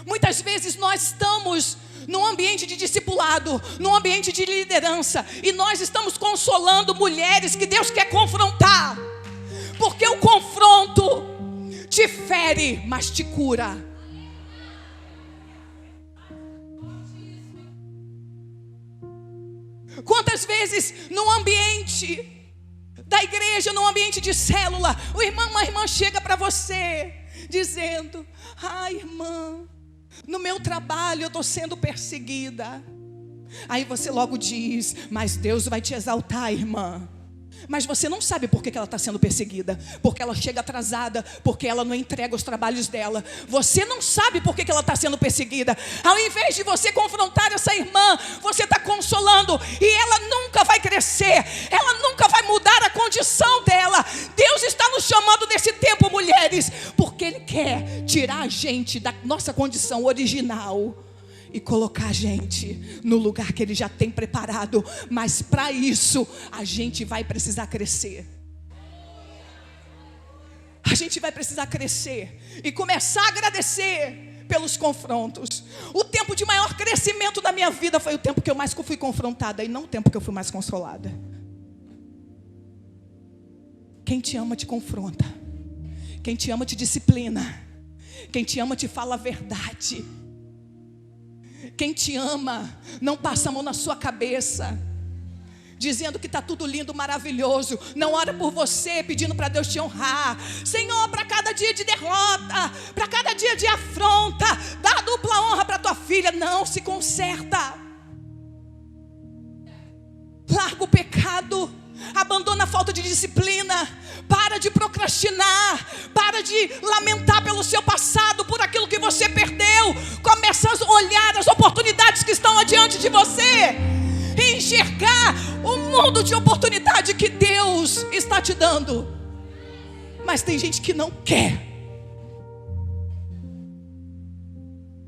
Muitas vezes nós estamos num ambiente de discipulado, num ambiente de liderança, e nós estamos consolando mulheres que Deus quer confrontar, porque o confronto te fere, mas te cura. Quantas vezes no ambiente da igreja, no ambiente de célula, uma irmã chega para você dizendo: ai, irmã, no meu trabalho eu estou sendo perseguida. Aí você logo diz: mas Deus vai te exaltar, irmã. Mas você não sabe por que ela está sendo perseguida. Porque ela chega atrasada, porque ela não entrega os trabalhos dela. Você não sabe por que ela está sendo perseguida. Ao invés de você confrontar essa irmã, você está consolando. E ela nunca vai crescer. Ela nunca vai mudar a condição dela. Deus está nos chamando nesse tempo, mulheres, porque Ele quer tirar a gente da nossa condição original e colocar a gente no lugar que Ele já tem preparado. Mas para isso a gente vai precisar crescer. A gente vai precisar crescer e começar a agradecer pelos confrontos. O tempo de maior crescimento da minha vida foi o tempo que eu mais fui confrontada, e não o tempo que eu fui mais consolada. Quem te ama te confronta. Quem te ama te disciplina. Quem te ama te fala a verdade. Quem te ama não passa a mão na sua cabeça dizendo que está tudo lindo, maravilhoso. Não ora por você pedindo para Deus te honrar. Senhor, para cada dia de derrota, para cada dia de afronta, dá dupla honra para tua filha. Não, se conserta. Larga o pecado. Abandona a falta de disciplina. Para de procrastinar. Para de lamentar pelo seu passado, por aquilo que você perdeu. Começa a olhar as oportunidades que estão adiante de você e enxergar o mundo de oportunidade que Deus está te dando. Mas tem gente que não quer.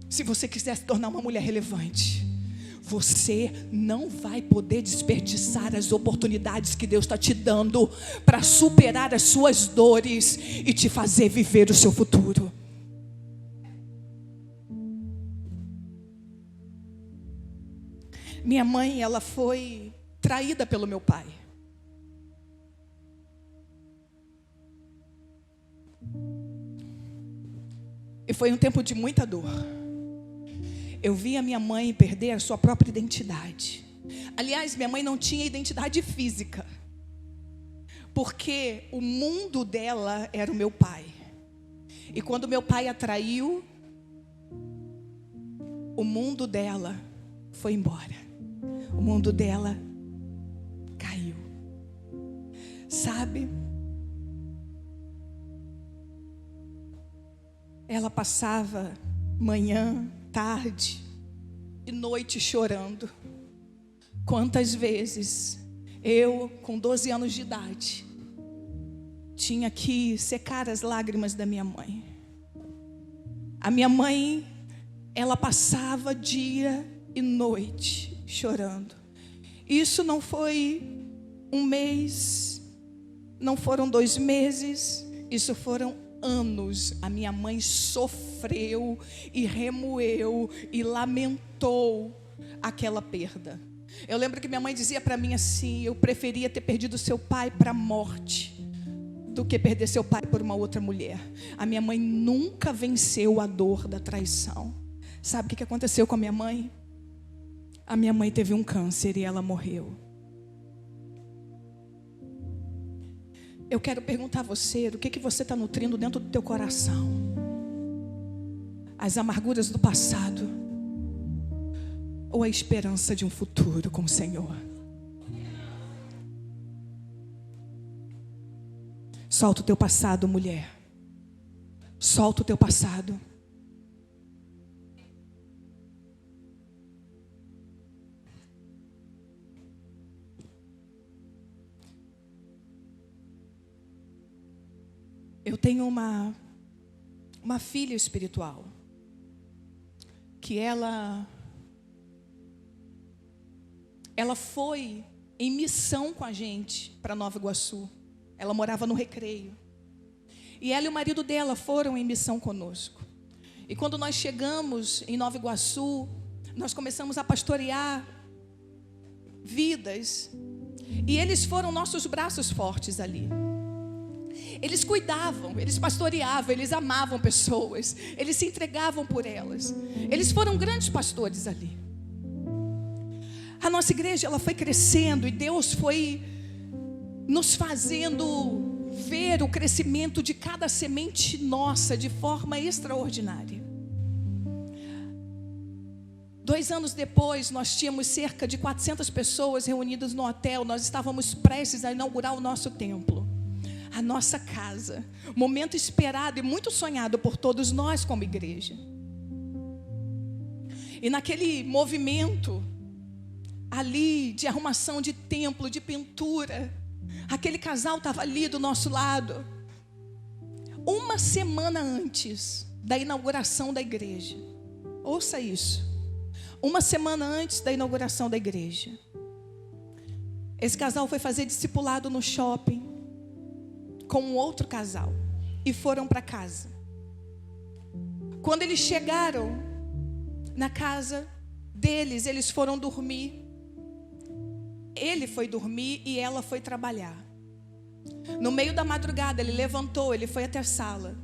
Se você quiser se tornar uma mulher relevante, você não vai poder desperdiçar as oportunidades que Deus está te dando para superar as suas dores e te fazer viver o seu futuro. Minha mãe, ela foi traída pelo meu pai. E foi um tempo de muita dor. Eu vi a minha mãe perder a sua própria identidade. Aliás, minha mãe não tinha identidade física, porque o mundo dela era o meu pai. E quando meu pai a traiu, o mundo dela foi embora. O mundo dela caiu. Sabe? Ela passava manhã, tarde e noite chorando. Quantas vezes eu, com 12 anos de idade, tinha que secar as lágrimas da minha mãe. A minha mãe, ela passava dia e noite chorando. Isso não foi um mês, não foram 2 meses, isso foram anos. A minha mãe sofreu e remoeu e lamentou aquela perda. Eu lembro que minha mãe dizia para mim assim: eu preferia ter perdido seu pai para a morte do que perder seu pai por uma outra mulher. A minha mãe nunca venceu a dor da traição. Sabe o que aconteceu com a minha mãe? A minha mãe teve um câncer e ela morreu. Eu quero perguntar a você, o que você está nutrindo dentro do teu coração? As amarguras do passado ou a esperança de um futuro com o Senhor? Solta o teu passado, mulher. Solta o teu passado. Eu tenho uma filha espiritual que ela foi em missão com a gente para Nova Iguaçu. Ela morava no Recreio. E ela e o marido dela foram em missão conosco. E quando nós chegamos em Nova Iguaçu, nós começamos a pastorear vidas. E eles foram nossos braços fortes ali. Eles cuidavam, eles pastoreavam, eles amavam pessoas, eles se entregavam por elas. Eles foram grandes pastores ali. A nossa igreja, ela foi crescendo e Deus foi nos fazendo ver o crescimento de cada semente nossa de forma extraordinária. 2 anos depois, nós tínhamos cerca de 400 pessoas reunidas no hotel. Nós estávamos prestes a inaugurar o nosso templo, a nossa casa. Momento esperado e muito sonhado por todos nós como igreja. E naquele movimento ali de arrumação de templo, de pintura, aquele casal estava ali do nosso lado. Uma semana antes da inauguração da igreja. Ouça isso. Uma semana antes da inauguração da igreja, esse casal foi fazer discipulado no shopping com um outro casal e foram para casa. Quando eles chegaram na casa deles, eles foram dormir. Ele foi dormir e ela foi trabalhar. No meio da madrugada, ele levantou, ele foi até a sala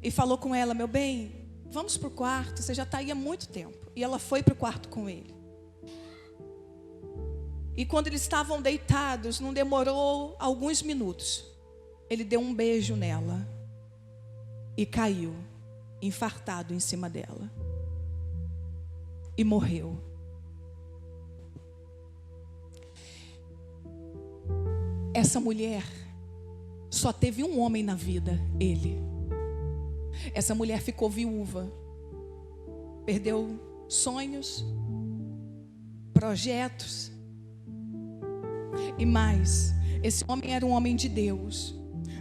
e falou com ela: meu bem, vamos para o quarto, você já está aí há muito tempo. E ela foi para o quarto com ele. E quando eles estavam deitados, não demorou alguns minutos, ele deu um beijo nela e caiu, infartado em cima dela. E morreu. Essa mulher só teve um homem na vida, ele. Essa mulher ficou viúva, perdeu sonhos, projetos. E mais, esse homem era um homem de Deus,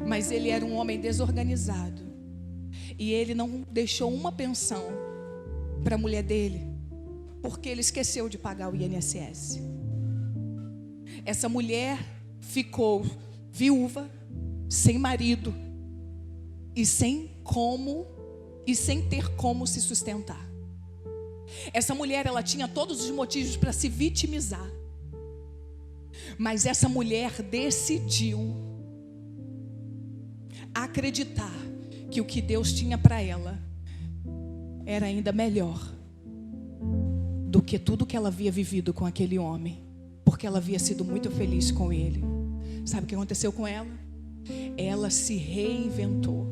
mas ele era um homem desorganizado. E ele não deixou uma pensão para a mulher dele, porque ele esqueceu de pagar o INSS. Essa mulher ficou viúva, sem marido e sem ter como se sustentar. Essa mulher, ela tinha todos os motivos para se vitimizar, mas essa mulher decidiu acreditar que o que Deus tinha para ela era ainda melhor do que tudo que ela havia vivido com aquele homem, porque ela havia sido muito feliz com ele. Sabe o que aconteceu com ela? Ela se reinventou.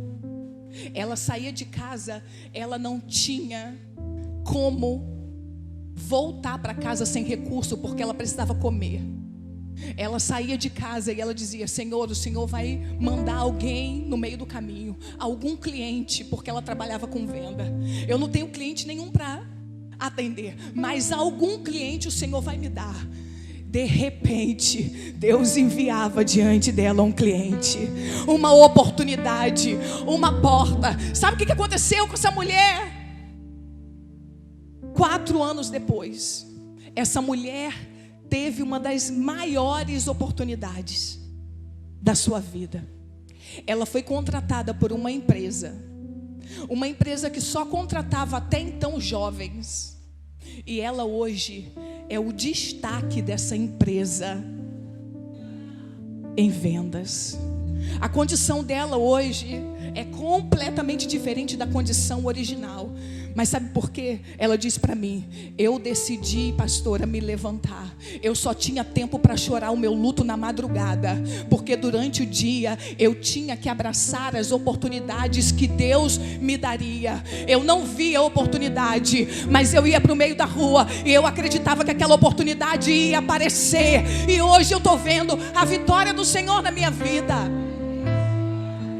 Ela saía de casa, ela não tinha como voltar para casa sem recurso, porque ela precisava comer. Ela saía de casa e ela dizia: Senhor, o Senhor vai mandar alguém no meio do caminho, algum cliente, porque ela trabalhava com venda. Eu não tenho cliente nenhum para atender, mas algum cliente o Senhor vai me dar. De repente, Deus enviava diante dela um cliente, uma oportunidade, uma porta. Sabe o que aconteceu com essa mulher? 4 anos depois, essa mulher teve uma das maiores oportunidades da sua vida. Ela foi contratada por uma empresa que só contratava até então jovens. E ela hoje é o destaque dessa empresa em vendas. A condição dela hoje é completamente diferente da condição original. Mas sabe por quê? Ela disse para mim: eu decidi, pastora, me levantar. Eu só tinha tempo para chorar o meu luto na madrugada, porque durante o dia eu tinha que abraçar as oportunidades que Deus me daria. Eu não via a oportunidade, mas eu ia para o meio da rua e eu acreditava que aquela oportunidade ia aparecer. E hoje eu estou vendo a vitória do Senhor na minha vida.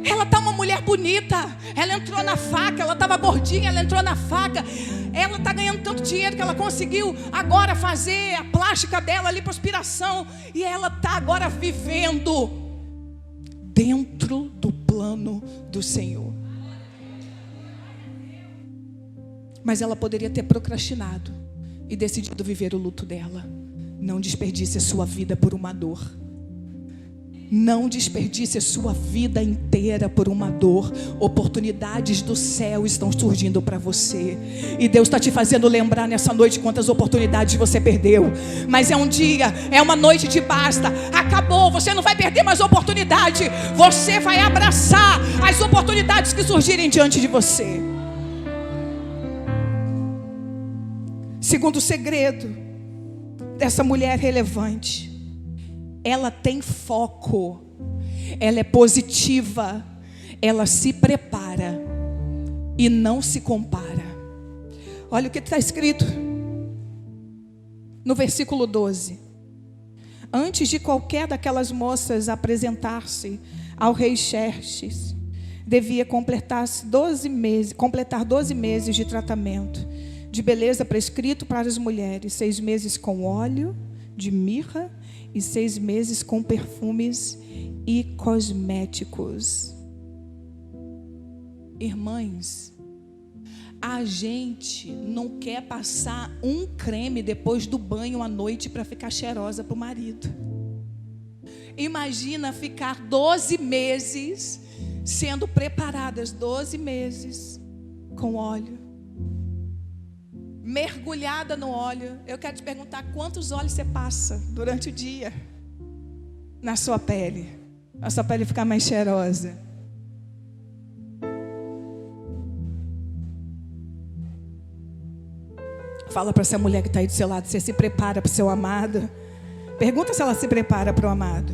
Ela está uma mulher bonita. Ela entrou na faca. Ela estava gordinha, ela entrou na faca. Ela está ganhando tanto dinheiro que ela conseguiu agora fazer a plástica dela, a lipoaspiração. E ela está agora vivendo dentro do plano do Senhor. Mas ela poderia ter procrastinado e decidido viver o luto dela. Não desperdice a sua vida por uma dor. Não desperdice a sua vida inteira por uma dor. Oportunidades do céu estão surgindo para você. E Deus está te fazendo lembrar nessa noite quantas oportunidades você perdeu. Mas é um dia, é uma noite de basta. Acabou, você não vai perder mais oportunidade. Você vai abraçar as oportunidades que surgirem diante de você. Segundo segredo dessa mulher relevante: ela tem foco, ela é positiva, ela se prepara e não se compara. Olha o que está escrito: no versículo 12. Antes de qualquer daquelas moças apresentar-se ao rei Xerxes, devia completar 12 meses de tratamento de beleza prescrito para as mulheres, 6 meses com óleo de mirra e 6 meses com perfumes e cosméticos. Irmãs, a gente não quer passar um creme depois do banho à noite para ficar cheirosa para o marido. Imagina ficar 12 meses sendo preparadas, 12 meses com óleo, mergulhada no óleo. Eu quero te perguntar, quantos óleos você passa durante o dia na sua pele? A sua pele ficar mais cheirosa. Fala para essa mulher que está aí do seu lado, você se prepara para o seu amado? Pergunta se ela se prepara para o amado.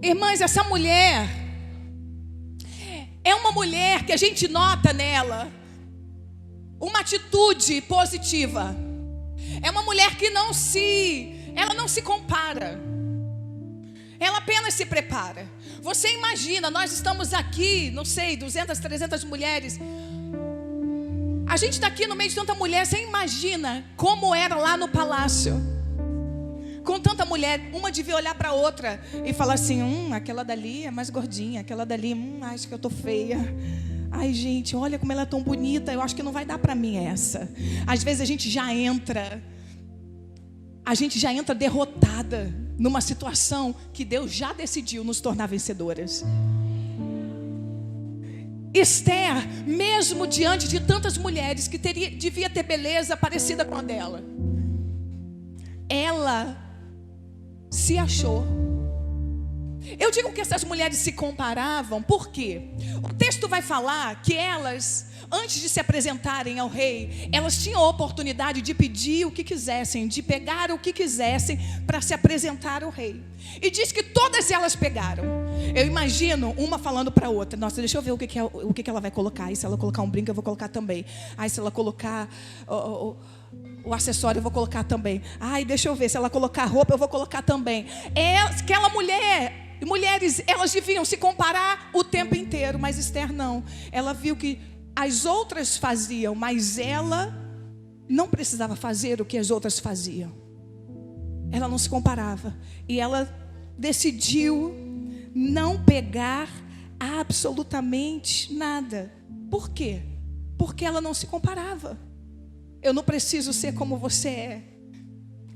Irmãs, essa mulher é uma mulher que a gente nota nela uma atitude positiva. É uma mulher que ela não se compara. Ela apenas se prepara. Você imagina, nós estamos aqui, não sei, 200, 300 mulheres. A gente está aqui no meio de tanta mulher. Você imagina como era lá no palácio, com tanta mulher. Uma devia olhar para a outra e falar assim: aquela dali é mais gordinha, aquela dali, acho que eu estou feia. Ai, gente, olha como ela é tão bonita, eu acho que não vai dar para mim essa. Às vezes a gente já entra derrotada numa situação que Deus já decidiu nos tornar vencedoras. Esther, mesmo diante de tantas mulheres que devia ter beleza parecida com a dela, ela se achou. Eu digo que essas mulheres se comparavam, por quê? O texto vai falar que elas, antes de se apresentarem ao rei, elas tinham a oportunidade de pedir o que quisessem, de pegar o que quisessem para se apresentar ao rei. E diz que todas elas pegaram. Eu imagino uma falando para a outra: nossa, deixa eu ver o que ela vai colocar. E se ela colocar um brinco, eu vou colocar também. Aí se ela colocar o acessório, eu vou colocar também. Ai, deixa eu ver, se ela colocar roupa, eu vou colocar também. Aquela mulheres, elas deviam se comparar o tempo inteiro, mas Esther não. Ela viu que as outras faziam, mas ela não precisava fazer o que as outras faziam. Ela não se comparava. E ela decidiu não pegar absolutamente nada. Por quê? Porque ela não se comparava. Eu não preciso ser como você é.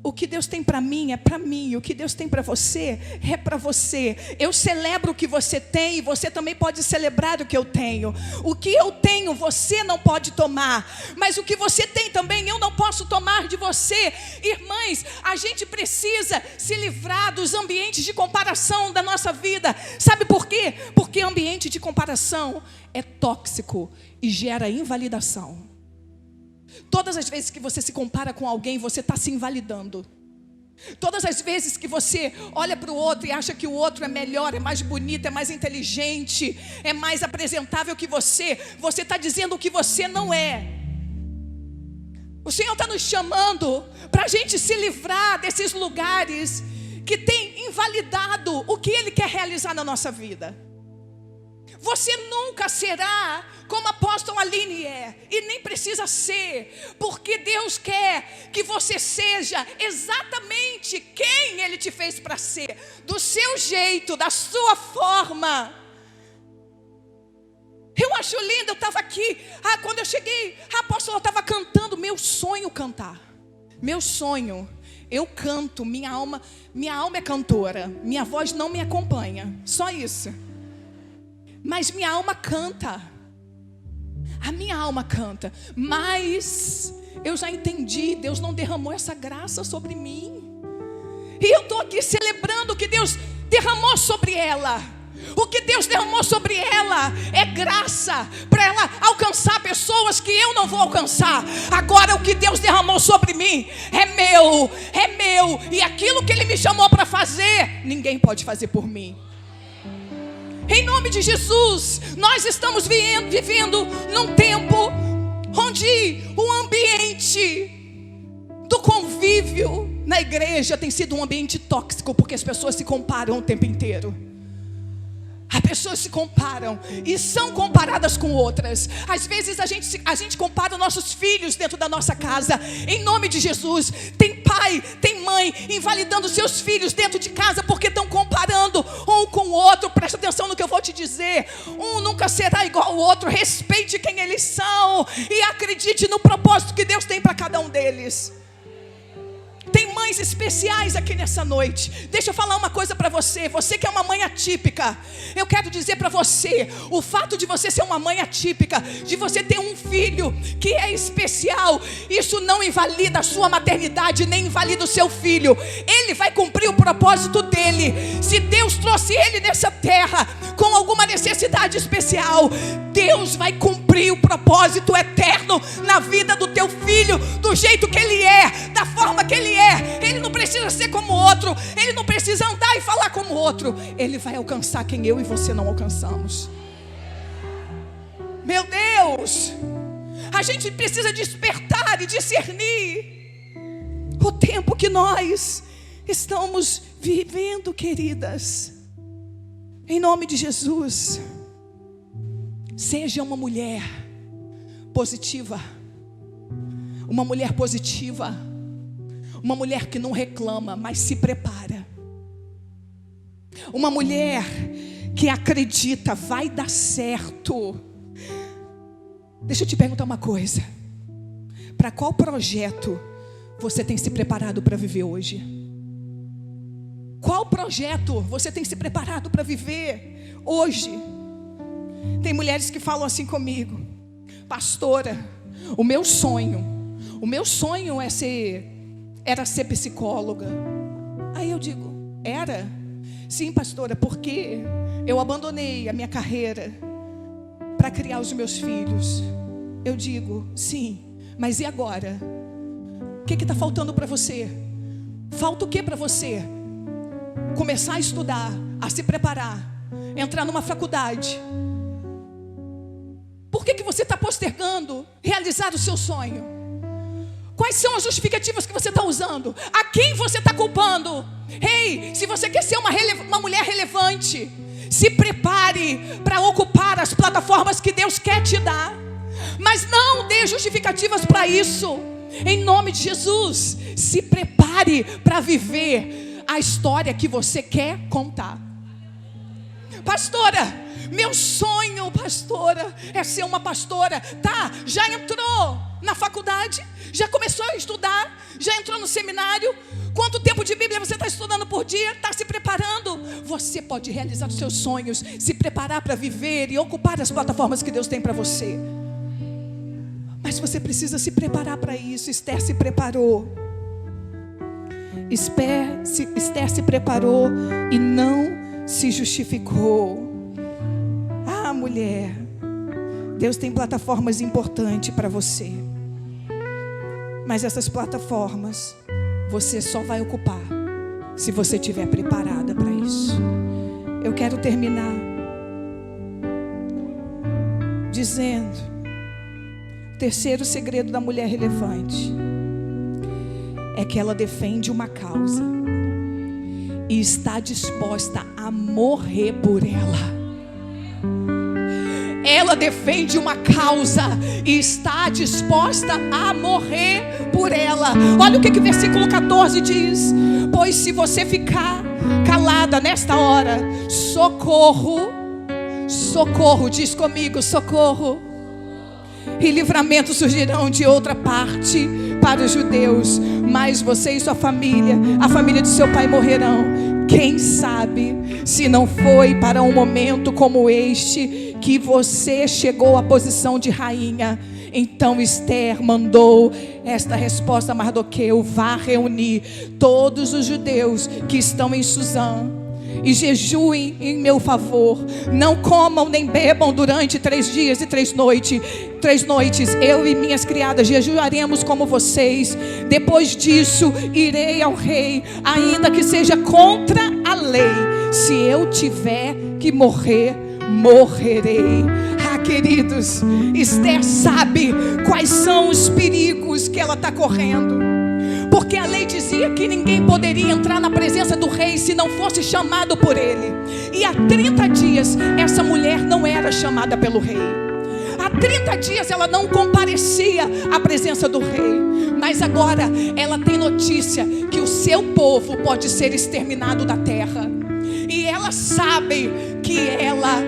O que Deus tem para mim é para mim. O que Deus tem para você é para você. Eu celebro o que você tem e você também pode celebrar o que eu tenho. O que eu tenho você não pode tomar, mas o que você tem também eu não posso tomar de você. Irmãs, a gente precisa se livrar dos ambientes de comparação da nossa vida. Sabe por quê? Porque ambiente de comparação é tóxico e gera invalidação. Todas as vezes que você se compara com alguém, você está se invalidando. Todas as vezes que você olha para o outro e acha que o outro é melhor, é mais bonito, é mais inteligente, é mais apresentável que você está dizendo o que você não é. O Senhor está nos chamando para a gente se livrar desses lugares que tem invalidado o que Ele quer realizar na nossa vida. Você nunca será como a apóstola Aline é, e nem precisa ser, porque Deus quer que você seja exatamente quem Ele te fez para ser, do seu jeito, da sua forma. Eu acho lindo, eu estava aqui, quando eu cheguei, a apóstola estava cantando, meu sonho cantar, meu sonho. Eu canto, minha alma é cantora, minha voz não me acompanha, só isso. Mas minha alma canta. A minha alma canta. Mas eu já entendi, Deus não derramou essa graça sobre mim. E eu estou aqui celebrando o que Deus derramou sobre ela. O que Deus derramou sobre ela é graça para ela alcançar pessoas que eu não vou alcançar. Agora o que Deus derramou sobre mim é meu. E aquilo que Ele me chamou para fazer, ninguém pode fazer por mim. Em nome de Jesus, nós estamos vivendo num tempo onde o ambiente do convívio na igreja tem sido um ambiente tóxico, porque as pessoas se comparam o tempo inteiro. As pessoas se comparam e são comparadas com outras. Às vezes a gente compara nossos filhos dentro da nossa casa. Em nome de Jesus, tem pai, tem mãe invalidando seus filhos dentro de casa porque estão comparando um com o outro. Presta atenção no que eu vou te dizer. Um nunca será igual ao outro. Respeite quem eles são e acredite no propósito que Deus tem para cada um deles. Tem mães especiais aqui nessa noite. Deixa eu falar uma coisa para você. Você que é uma mãe atípica, eu quero dizer para você, o fato de você ser uma mãe atípica, de você ter um filho que é especial, isso não invalida a sua maternidade, nem invalida o seu filho. Ele vai cumprir o propósito dele. Se Deus trouxe ele nessa terra com alguma necessidade especial, Deus vai cumprir o propósito eterno na vida do teu filho, do jeito que ele é, da forma que ele é. Ele não precisa ser como o outro, ele não precisa andar e falar como o outro. Ele vai alcançar quem eu e você não alcançamos. Meu Deus, a gente precisa despertar e discernir o tempo que nós estamos vivendo, queridas. Em nome de Jesus, seja uma mulher positiva. Uma mulher positiva. Uma mulher que não reclama, mas se prepara. Uma mulher que acredita, vai dar certo. Deixa eu te perguntar uma coisa. Para qual projeto você tem se preparado para viver hoje? Qual projeto você tem se preparado para viver hoje? Tem mulheres que falam assim comigo: pastora, o meu sonho era ser psicóloga. Aí eu digo: era? Sim, pastora, porque eu abandonei a minha carreira para criar os meus filhos. Eu digo: sim, mas e agora? O que está faltando para você? Falta o que para você? Começar a estudar, a se preparar, entrar numa faculdade. Por que você está postergando realizar o seu sonho? Quais são as justificativas que você está usando? A quem você está culpando? Ei, se você quer ser uma mulher relevante, se prepare para ocupar as plataformas que Deus quer te dar. Mas não dê justificativas para isso. Em nome de Jesus, se prepare para viver a história que você quer contar. Pastora, meu sonho, pastora, é ser uma pastora. Tá, já entrou na faculdade? Já começou a estudar? Já entrou no seminário? Quanto tempo de Bíblia você está estudando por dia? Está se preparando? Você pode realizar os seus sonhos, se preparar para viver e ocupar as plataformas que Deus tem para você. Mas você precisa se preparar para isso. Esther se preparou. Esther se preparou e não se justificou. Ah, mulher, Deus tem plataformas importantes para você. Mas essas plataformas você só vai ocupar se você estiver preparada para isso. Eu quero terminar dizendo: o terceiro segredo da mulher relevante é que ela defende uma causa e está disposta a morrer por ela. Ela defende uma causa e está disposta a morrer por ela. Olha o que o versículo 14 diz: pois se você ficar calada nesta hora, socorro, socorro, diz comigo, socorro, e livramento surgirão de outra parte para os judeus, mas você e sua família, a família de seu pai, morrerão. Quem sabe se não foi para um momento como este que você chegou à posição de rainha. Então Esther mandou esta resposta a Mardoqueu: vá reunir todos os judeus que estão em Suzã e jejuem em meu favor. Não comam nem bebam durante 3 dias e 3 noites. Eu e minhas criadas jejuaremos como vocês. Depois disso irei ao rei, ainda que seja contra a lei, se eu tiver que que morrer, morrerei. Ah, queridos, Esther sabe quais são os perigos que ela está correndo, porque a lei dizia que ninguém poderia entrar na presença do rei se não fosse chamado por ele. E há 30 dias essa mulher não era chamada pelo rei. Há 30 dias ela não comparecia à presença do rei. Mas agora ela tem notícia que o seu povo pode ser exterminado da terra. E ela sabe que ela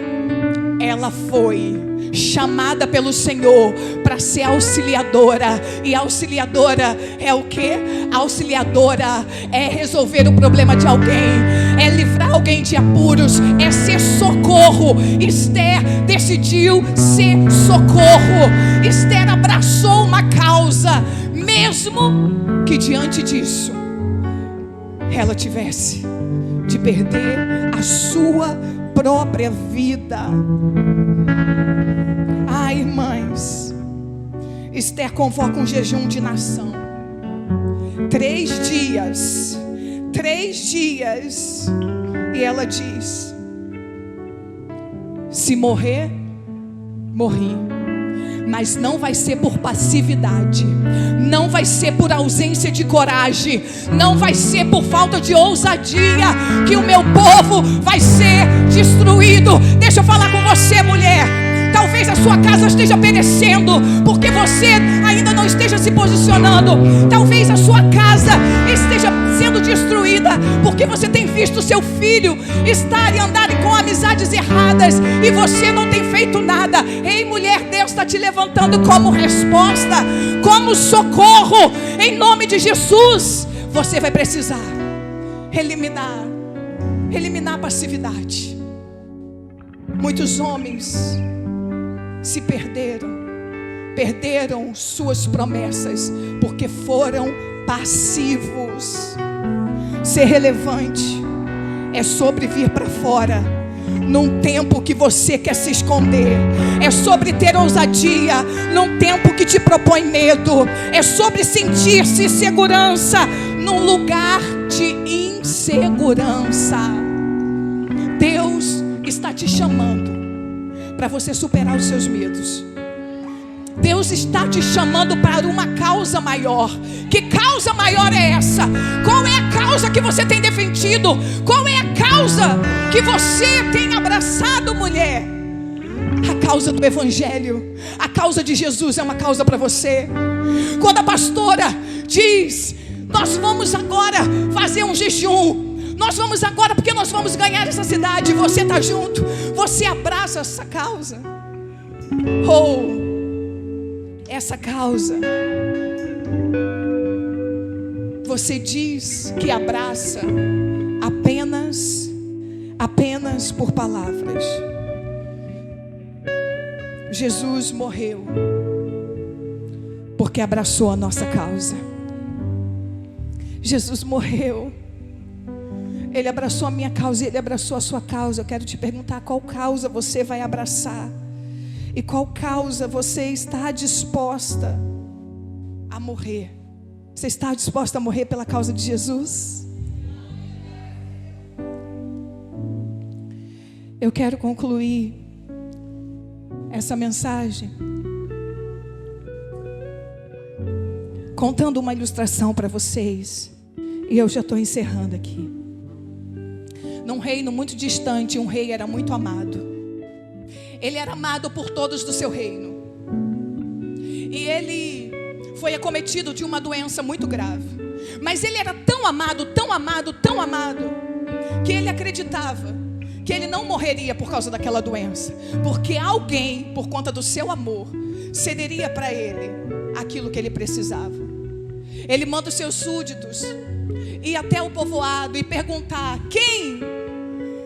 foi chamada pelo Senhor para ser auxiliadora. E auxiliadora é o quê? Auxiliadora é resolver o problema de alguém, é livrar alguém de apuros, é ser socorro. Esther decidiu ser socorro. Esther abraçou uma causa, mesmo que diante disso ela tivesse de perder a sua própria vida. Ai, irmãs, Esther convoca um jejum de nação. 3 dias. E ela diz: se morrer, morri. Mas não vai ser por passividade, não vai ser por ausência de coragem, não vai ser por falta de ousadia que o meu povo vai ser destruído. Deixa eu falar com você, mulher. Talvez a sua casa esteja perecendo porque você ainda não esteja se posicionando. Talvez a sua casa esteja sendo destruída porque você tem visto seu filho estar e andar com amizades erradas e você não tem feito nada. Ei, mulher, Deus está te levantando como resposta, como socorro. Em nome de Jesus, você vai precisar eliminar a passividade. Muitos homens se perderam suas promessas porque foram passivos. Ser relevante é sobre vir para fora num tempo que você quer se esconder, é sobre ter ousadia num tempo que te propõe medo, é sobre sentir-se segurança num lugar de insegurança. Deus está te chamando para você superar os seus medos. Deus está te chamando para uma causa maior. Que causa maior é essa? Qual é a causa que você tem defendido? Qual é a causa que você tem abraçado, mulher? A causa do Evangelho, a causa de Jesus é uma causa para você. Quando a pastora diz: nós vamos agora fazer um jejum, nós vamos agora porque nós vamos ganhar essa cidade, você está junto, você abraça essa causa. Essa causa você diz que abraça apenas por palavras. Jesus morreu porque abraçou a nossa causa. Jesus morreu, Ele abraçou a minha causa e Ele abraçou a sua causa. Eu quero te perguntar: qual causa você vai abraçar? E qual causa você está disposta a morrer? Você está disposta a morrer pela causa de Jesus? Eu quero concluir essa mensagem contando uma ilustração para vocês. E eu já estou encerrando aqui. Num reino muito distante, um rei era muito amado. Ele era amado por todos do seu reino. E ele foi acometido de uma doença muito grave. Mas ele era tão amado, que ele acreditava que ele não morreria por causa daquela doença, porque alguém, por conta do seu amor, cederia para ele aquilo que ele precisava. Ele manda os seus súditos ir até o povoado e perguntar quem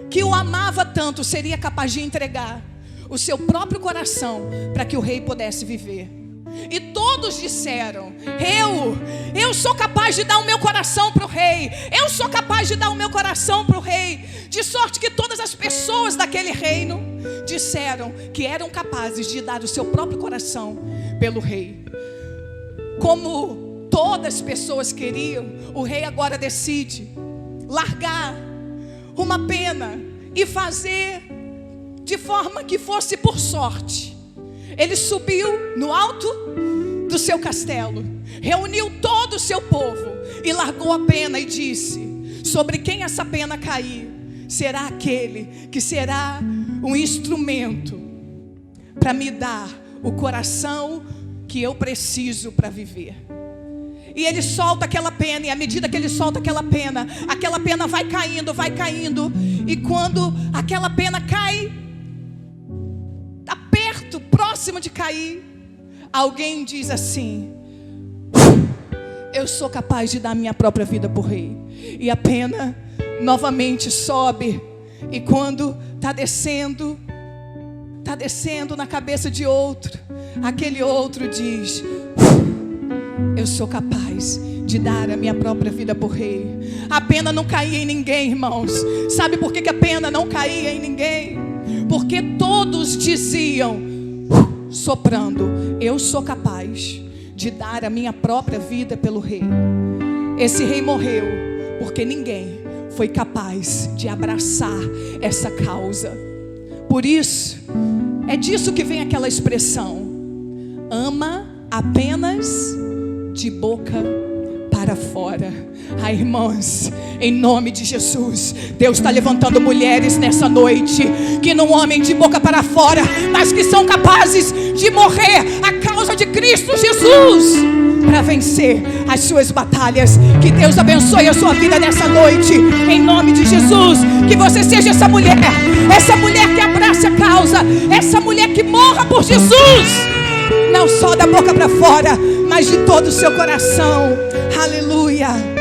que o amava tanto seria capaz de entregar o seu próprio coração para que o rei pudesse viver. E todos disseram: eu sou capaz de dar o meu coração para o rei. Eu sou capaz de dar o meu coração para o rei. De sorte que todas as pessoas daquele reino disseram que eram capazes de dar o seu próprio coração pelo rei. Como todas as pessoas queriam, o rei agora decide largar uma pena e fazer de forma que fosse por sorte. Ele subiu no alto do seu castelo, reuniu todo o seu povo e largou a pena e disse: sobre quem essa pena cair, será aquele que será um instrumento para me dar o coração que eu preciso para viver. E ele solta aquela pena, e à medida que ele solta aquela pena vai caindo, e quando aquela pena cai, está perto, próximo de cair, alguém diz assim: eu sou capaz de dar minha própria vida por rei. E a pena novamente sobe, e quando está descendo na cabeça de outro, aquele outro diz: eu sou capaz de dar a minha própria vida por rei. A pena não caía em ninguém, irmãos. Sabe por que a pena não caía em ninguém? Porque todos diziam, soprando: eu sou capaz de dar a minha própria vida pelo rei. Esse rei morreu porque ninguém foi capaz de abraçar essa causa. Por isso, é disso que vem aquela expressão: ama apenas de boca para fora. Ai, irmãos, em nome de Jesus, Deus está levantando mulheres nessa noite que não amem de boca para fora, mas que são capazes de morrer a causa de Cristo Jesus para vencer as suas batalhas. Que Deus abençoe a sua vida nessa noite, em nome de Jesus. Que você seja essa mulher que abrace a causa, essa mulher que morra por Jesus, não só da boca para fora, mas de todo o seu coração. Aleluia.